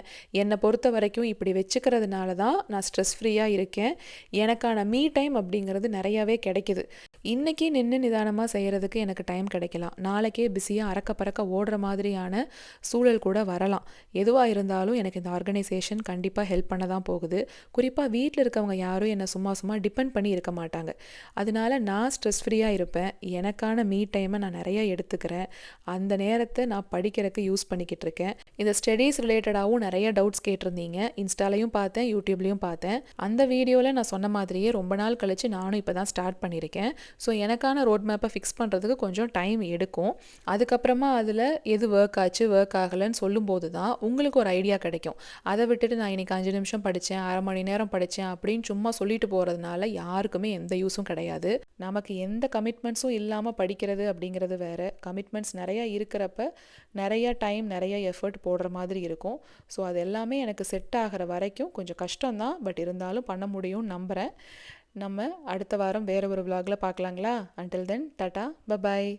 என்னை பொறுத்த வரைக்கும் இப்படி வச்சுக்கிறதுனால தான் நான் ஸ்ட்ரெஸ் ஃப்ரீயாக இருக்கேன். எனக்கான மீ டைம் அப்படிங்கிறது நிறையாவே கிடைக்கிது. இன்றைக்கி நின்று நிதானமாக செய்கிறதுக்கு எனக்கு டைம் கிடைக்கலாம். நாளைக்கே பிஸியாக அறக்க பறக்க ஓடுற மாதிரியான சூழல் கூட வரலாம். எதுவாக எதுவாக இருந்தாலும் எனக்கு இந்த ஆர்கனைசேஷன் கண்டிப்பாக ஹெல்ப் பண்ண தான் போகுது. குறிப்பாக வீட்டில் இருக்கவங்க யாரும் என்னை சும்மா சும்மா டிபெண்ட் பண்ணி இருக்க மாட்டாங்க. அதனால நான் ஸ்ட்ரெஸ் ஃப்ரீயாக இருப்பேன். எனக்கான மீ டைமை நான் நிறைய எடுத்துக்கிறேன். அந்த நேரத்தை நான் படிக்கிறதுக்கு யூஸ் பண்ணிக்கிட்டு இருக்கேன். இந்த ஸ்டடீஸ் ரிலேட்டடாகவும் நிறைய டவுட்ஸ் கேட்டிருந்தீங்க. இன்ஸ்டாலையும் பார்த்தேன், யூடியூப்லேயும் பார்த்தேன். அந்த வீடியோவில் நான் சொன்ன மாதிரியே ரொம்ப நாள் கழித்து நானும் இப்போ தான் ஸ்டார்ட் பண்ணியிருக்கேன். ஸோ எனக்கான ரோட் மேப்பை ஃபிக்ஸ் பண்ணுறதுக்கு கொஞ்சம் டைம் எடுக்கும். அதுக்கப்புறமா அதில் எது ஒர்க் ஆச்சு ஒர்க் ஆகலைன்னு சொல்லும்போது தான் உங்களுக்கு ஒரு ஐடியா கிடைக்கும். அதை விட்டுட்டு நான் இன்றைக்கி 5 நிமிஷம் படித்தேன், அரை மணி நேரம் படித்தேன் அப்படின்னு சும்மா சொல்லிட்டு போகிறதுனால யாருக்குமே எந்த யூஸும் கிடையாது. நமக்கு எந்த கமிட்மெண்ட்ஸும் இல்லாமல் படிக்கிறது அப்படிங்கிறது வேறு. கமிட்மெண்ட்ஸ் நிறையா இருக்கிறப்ப நிறைய டைம் நிறைய எஃபர்ட் போடுற மாதிரி இருக்கும். ஸோ அது எல்லாமே எனக்கு செட் ஆகிற வரைக்கும் கொஞ்சம் கஷ்டம்தான், பட் இருந்தாலும் பண்ண முடியும்னு நம்புகிறேன். நம்ம அடுத்த வாரம் வேறு ஒரு vlogல பார்க்கலாங்களா? Until then tata, bye bye.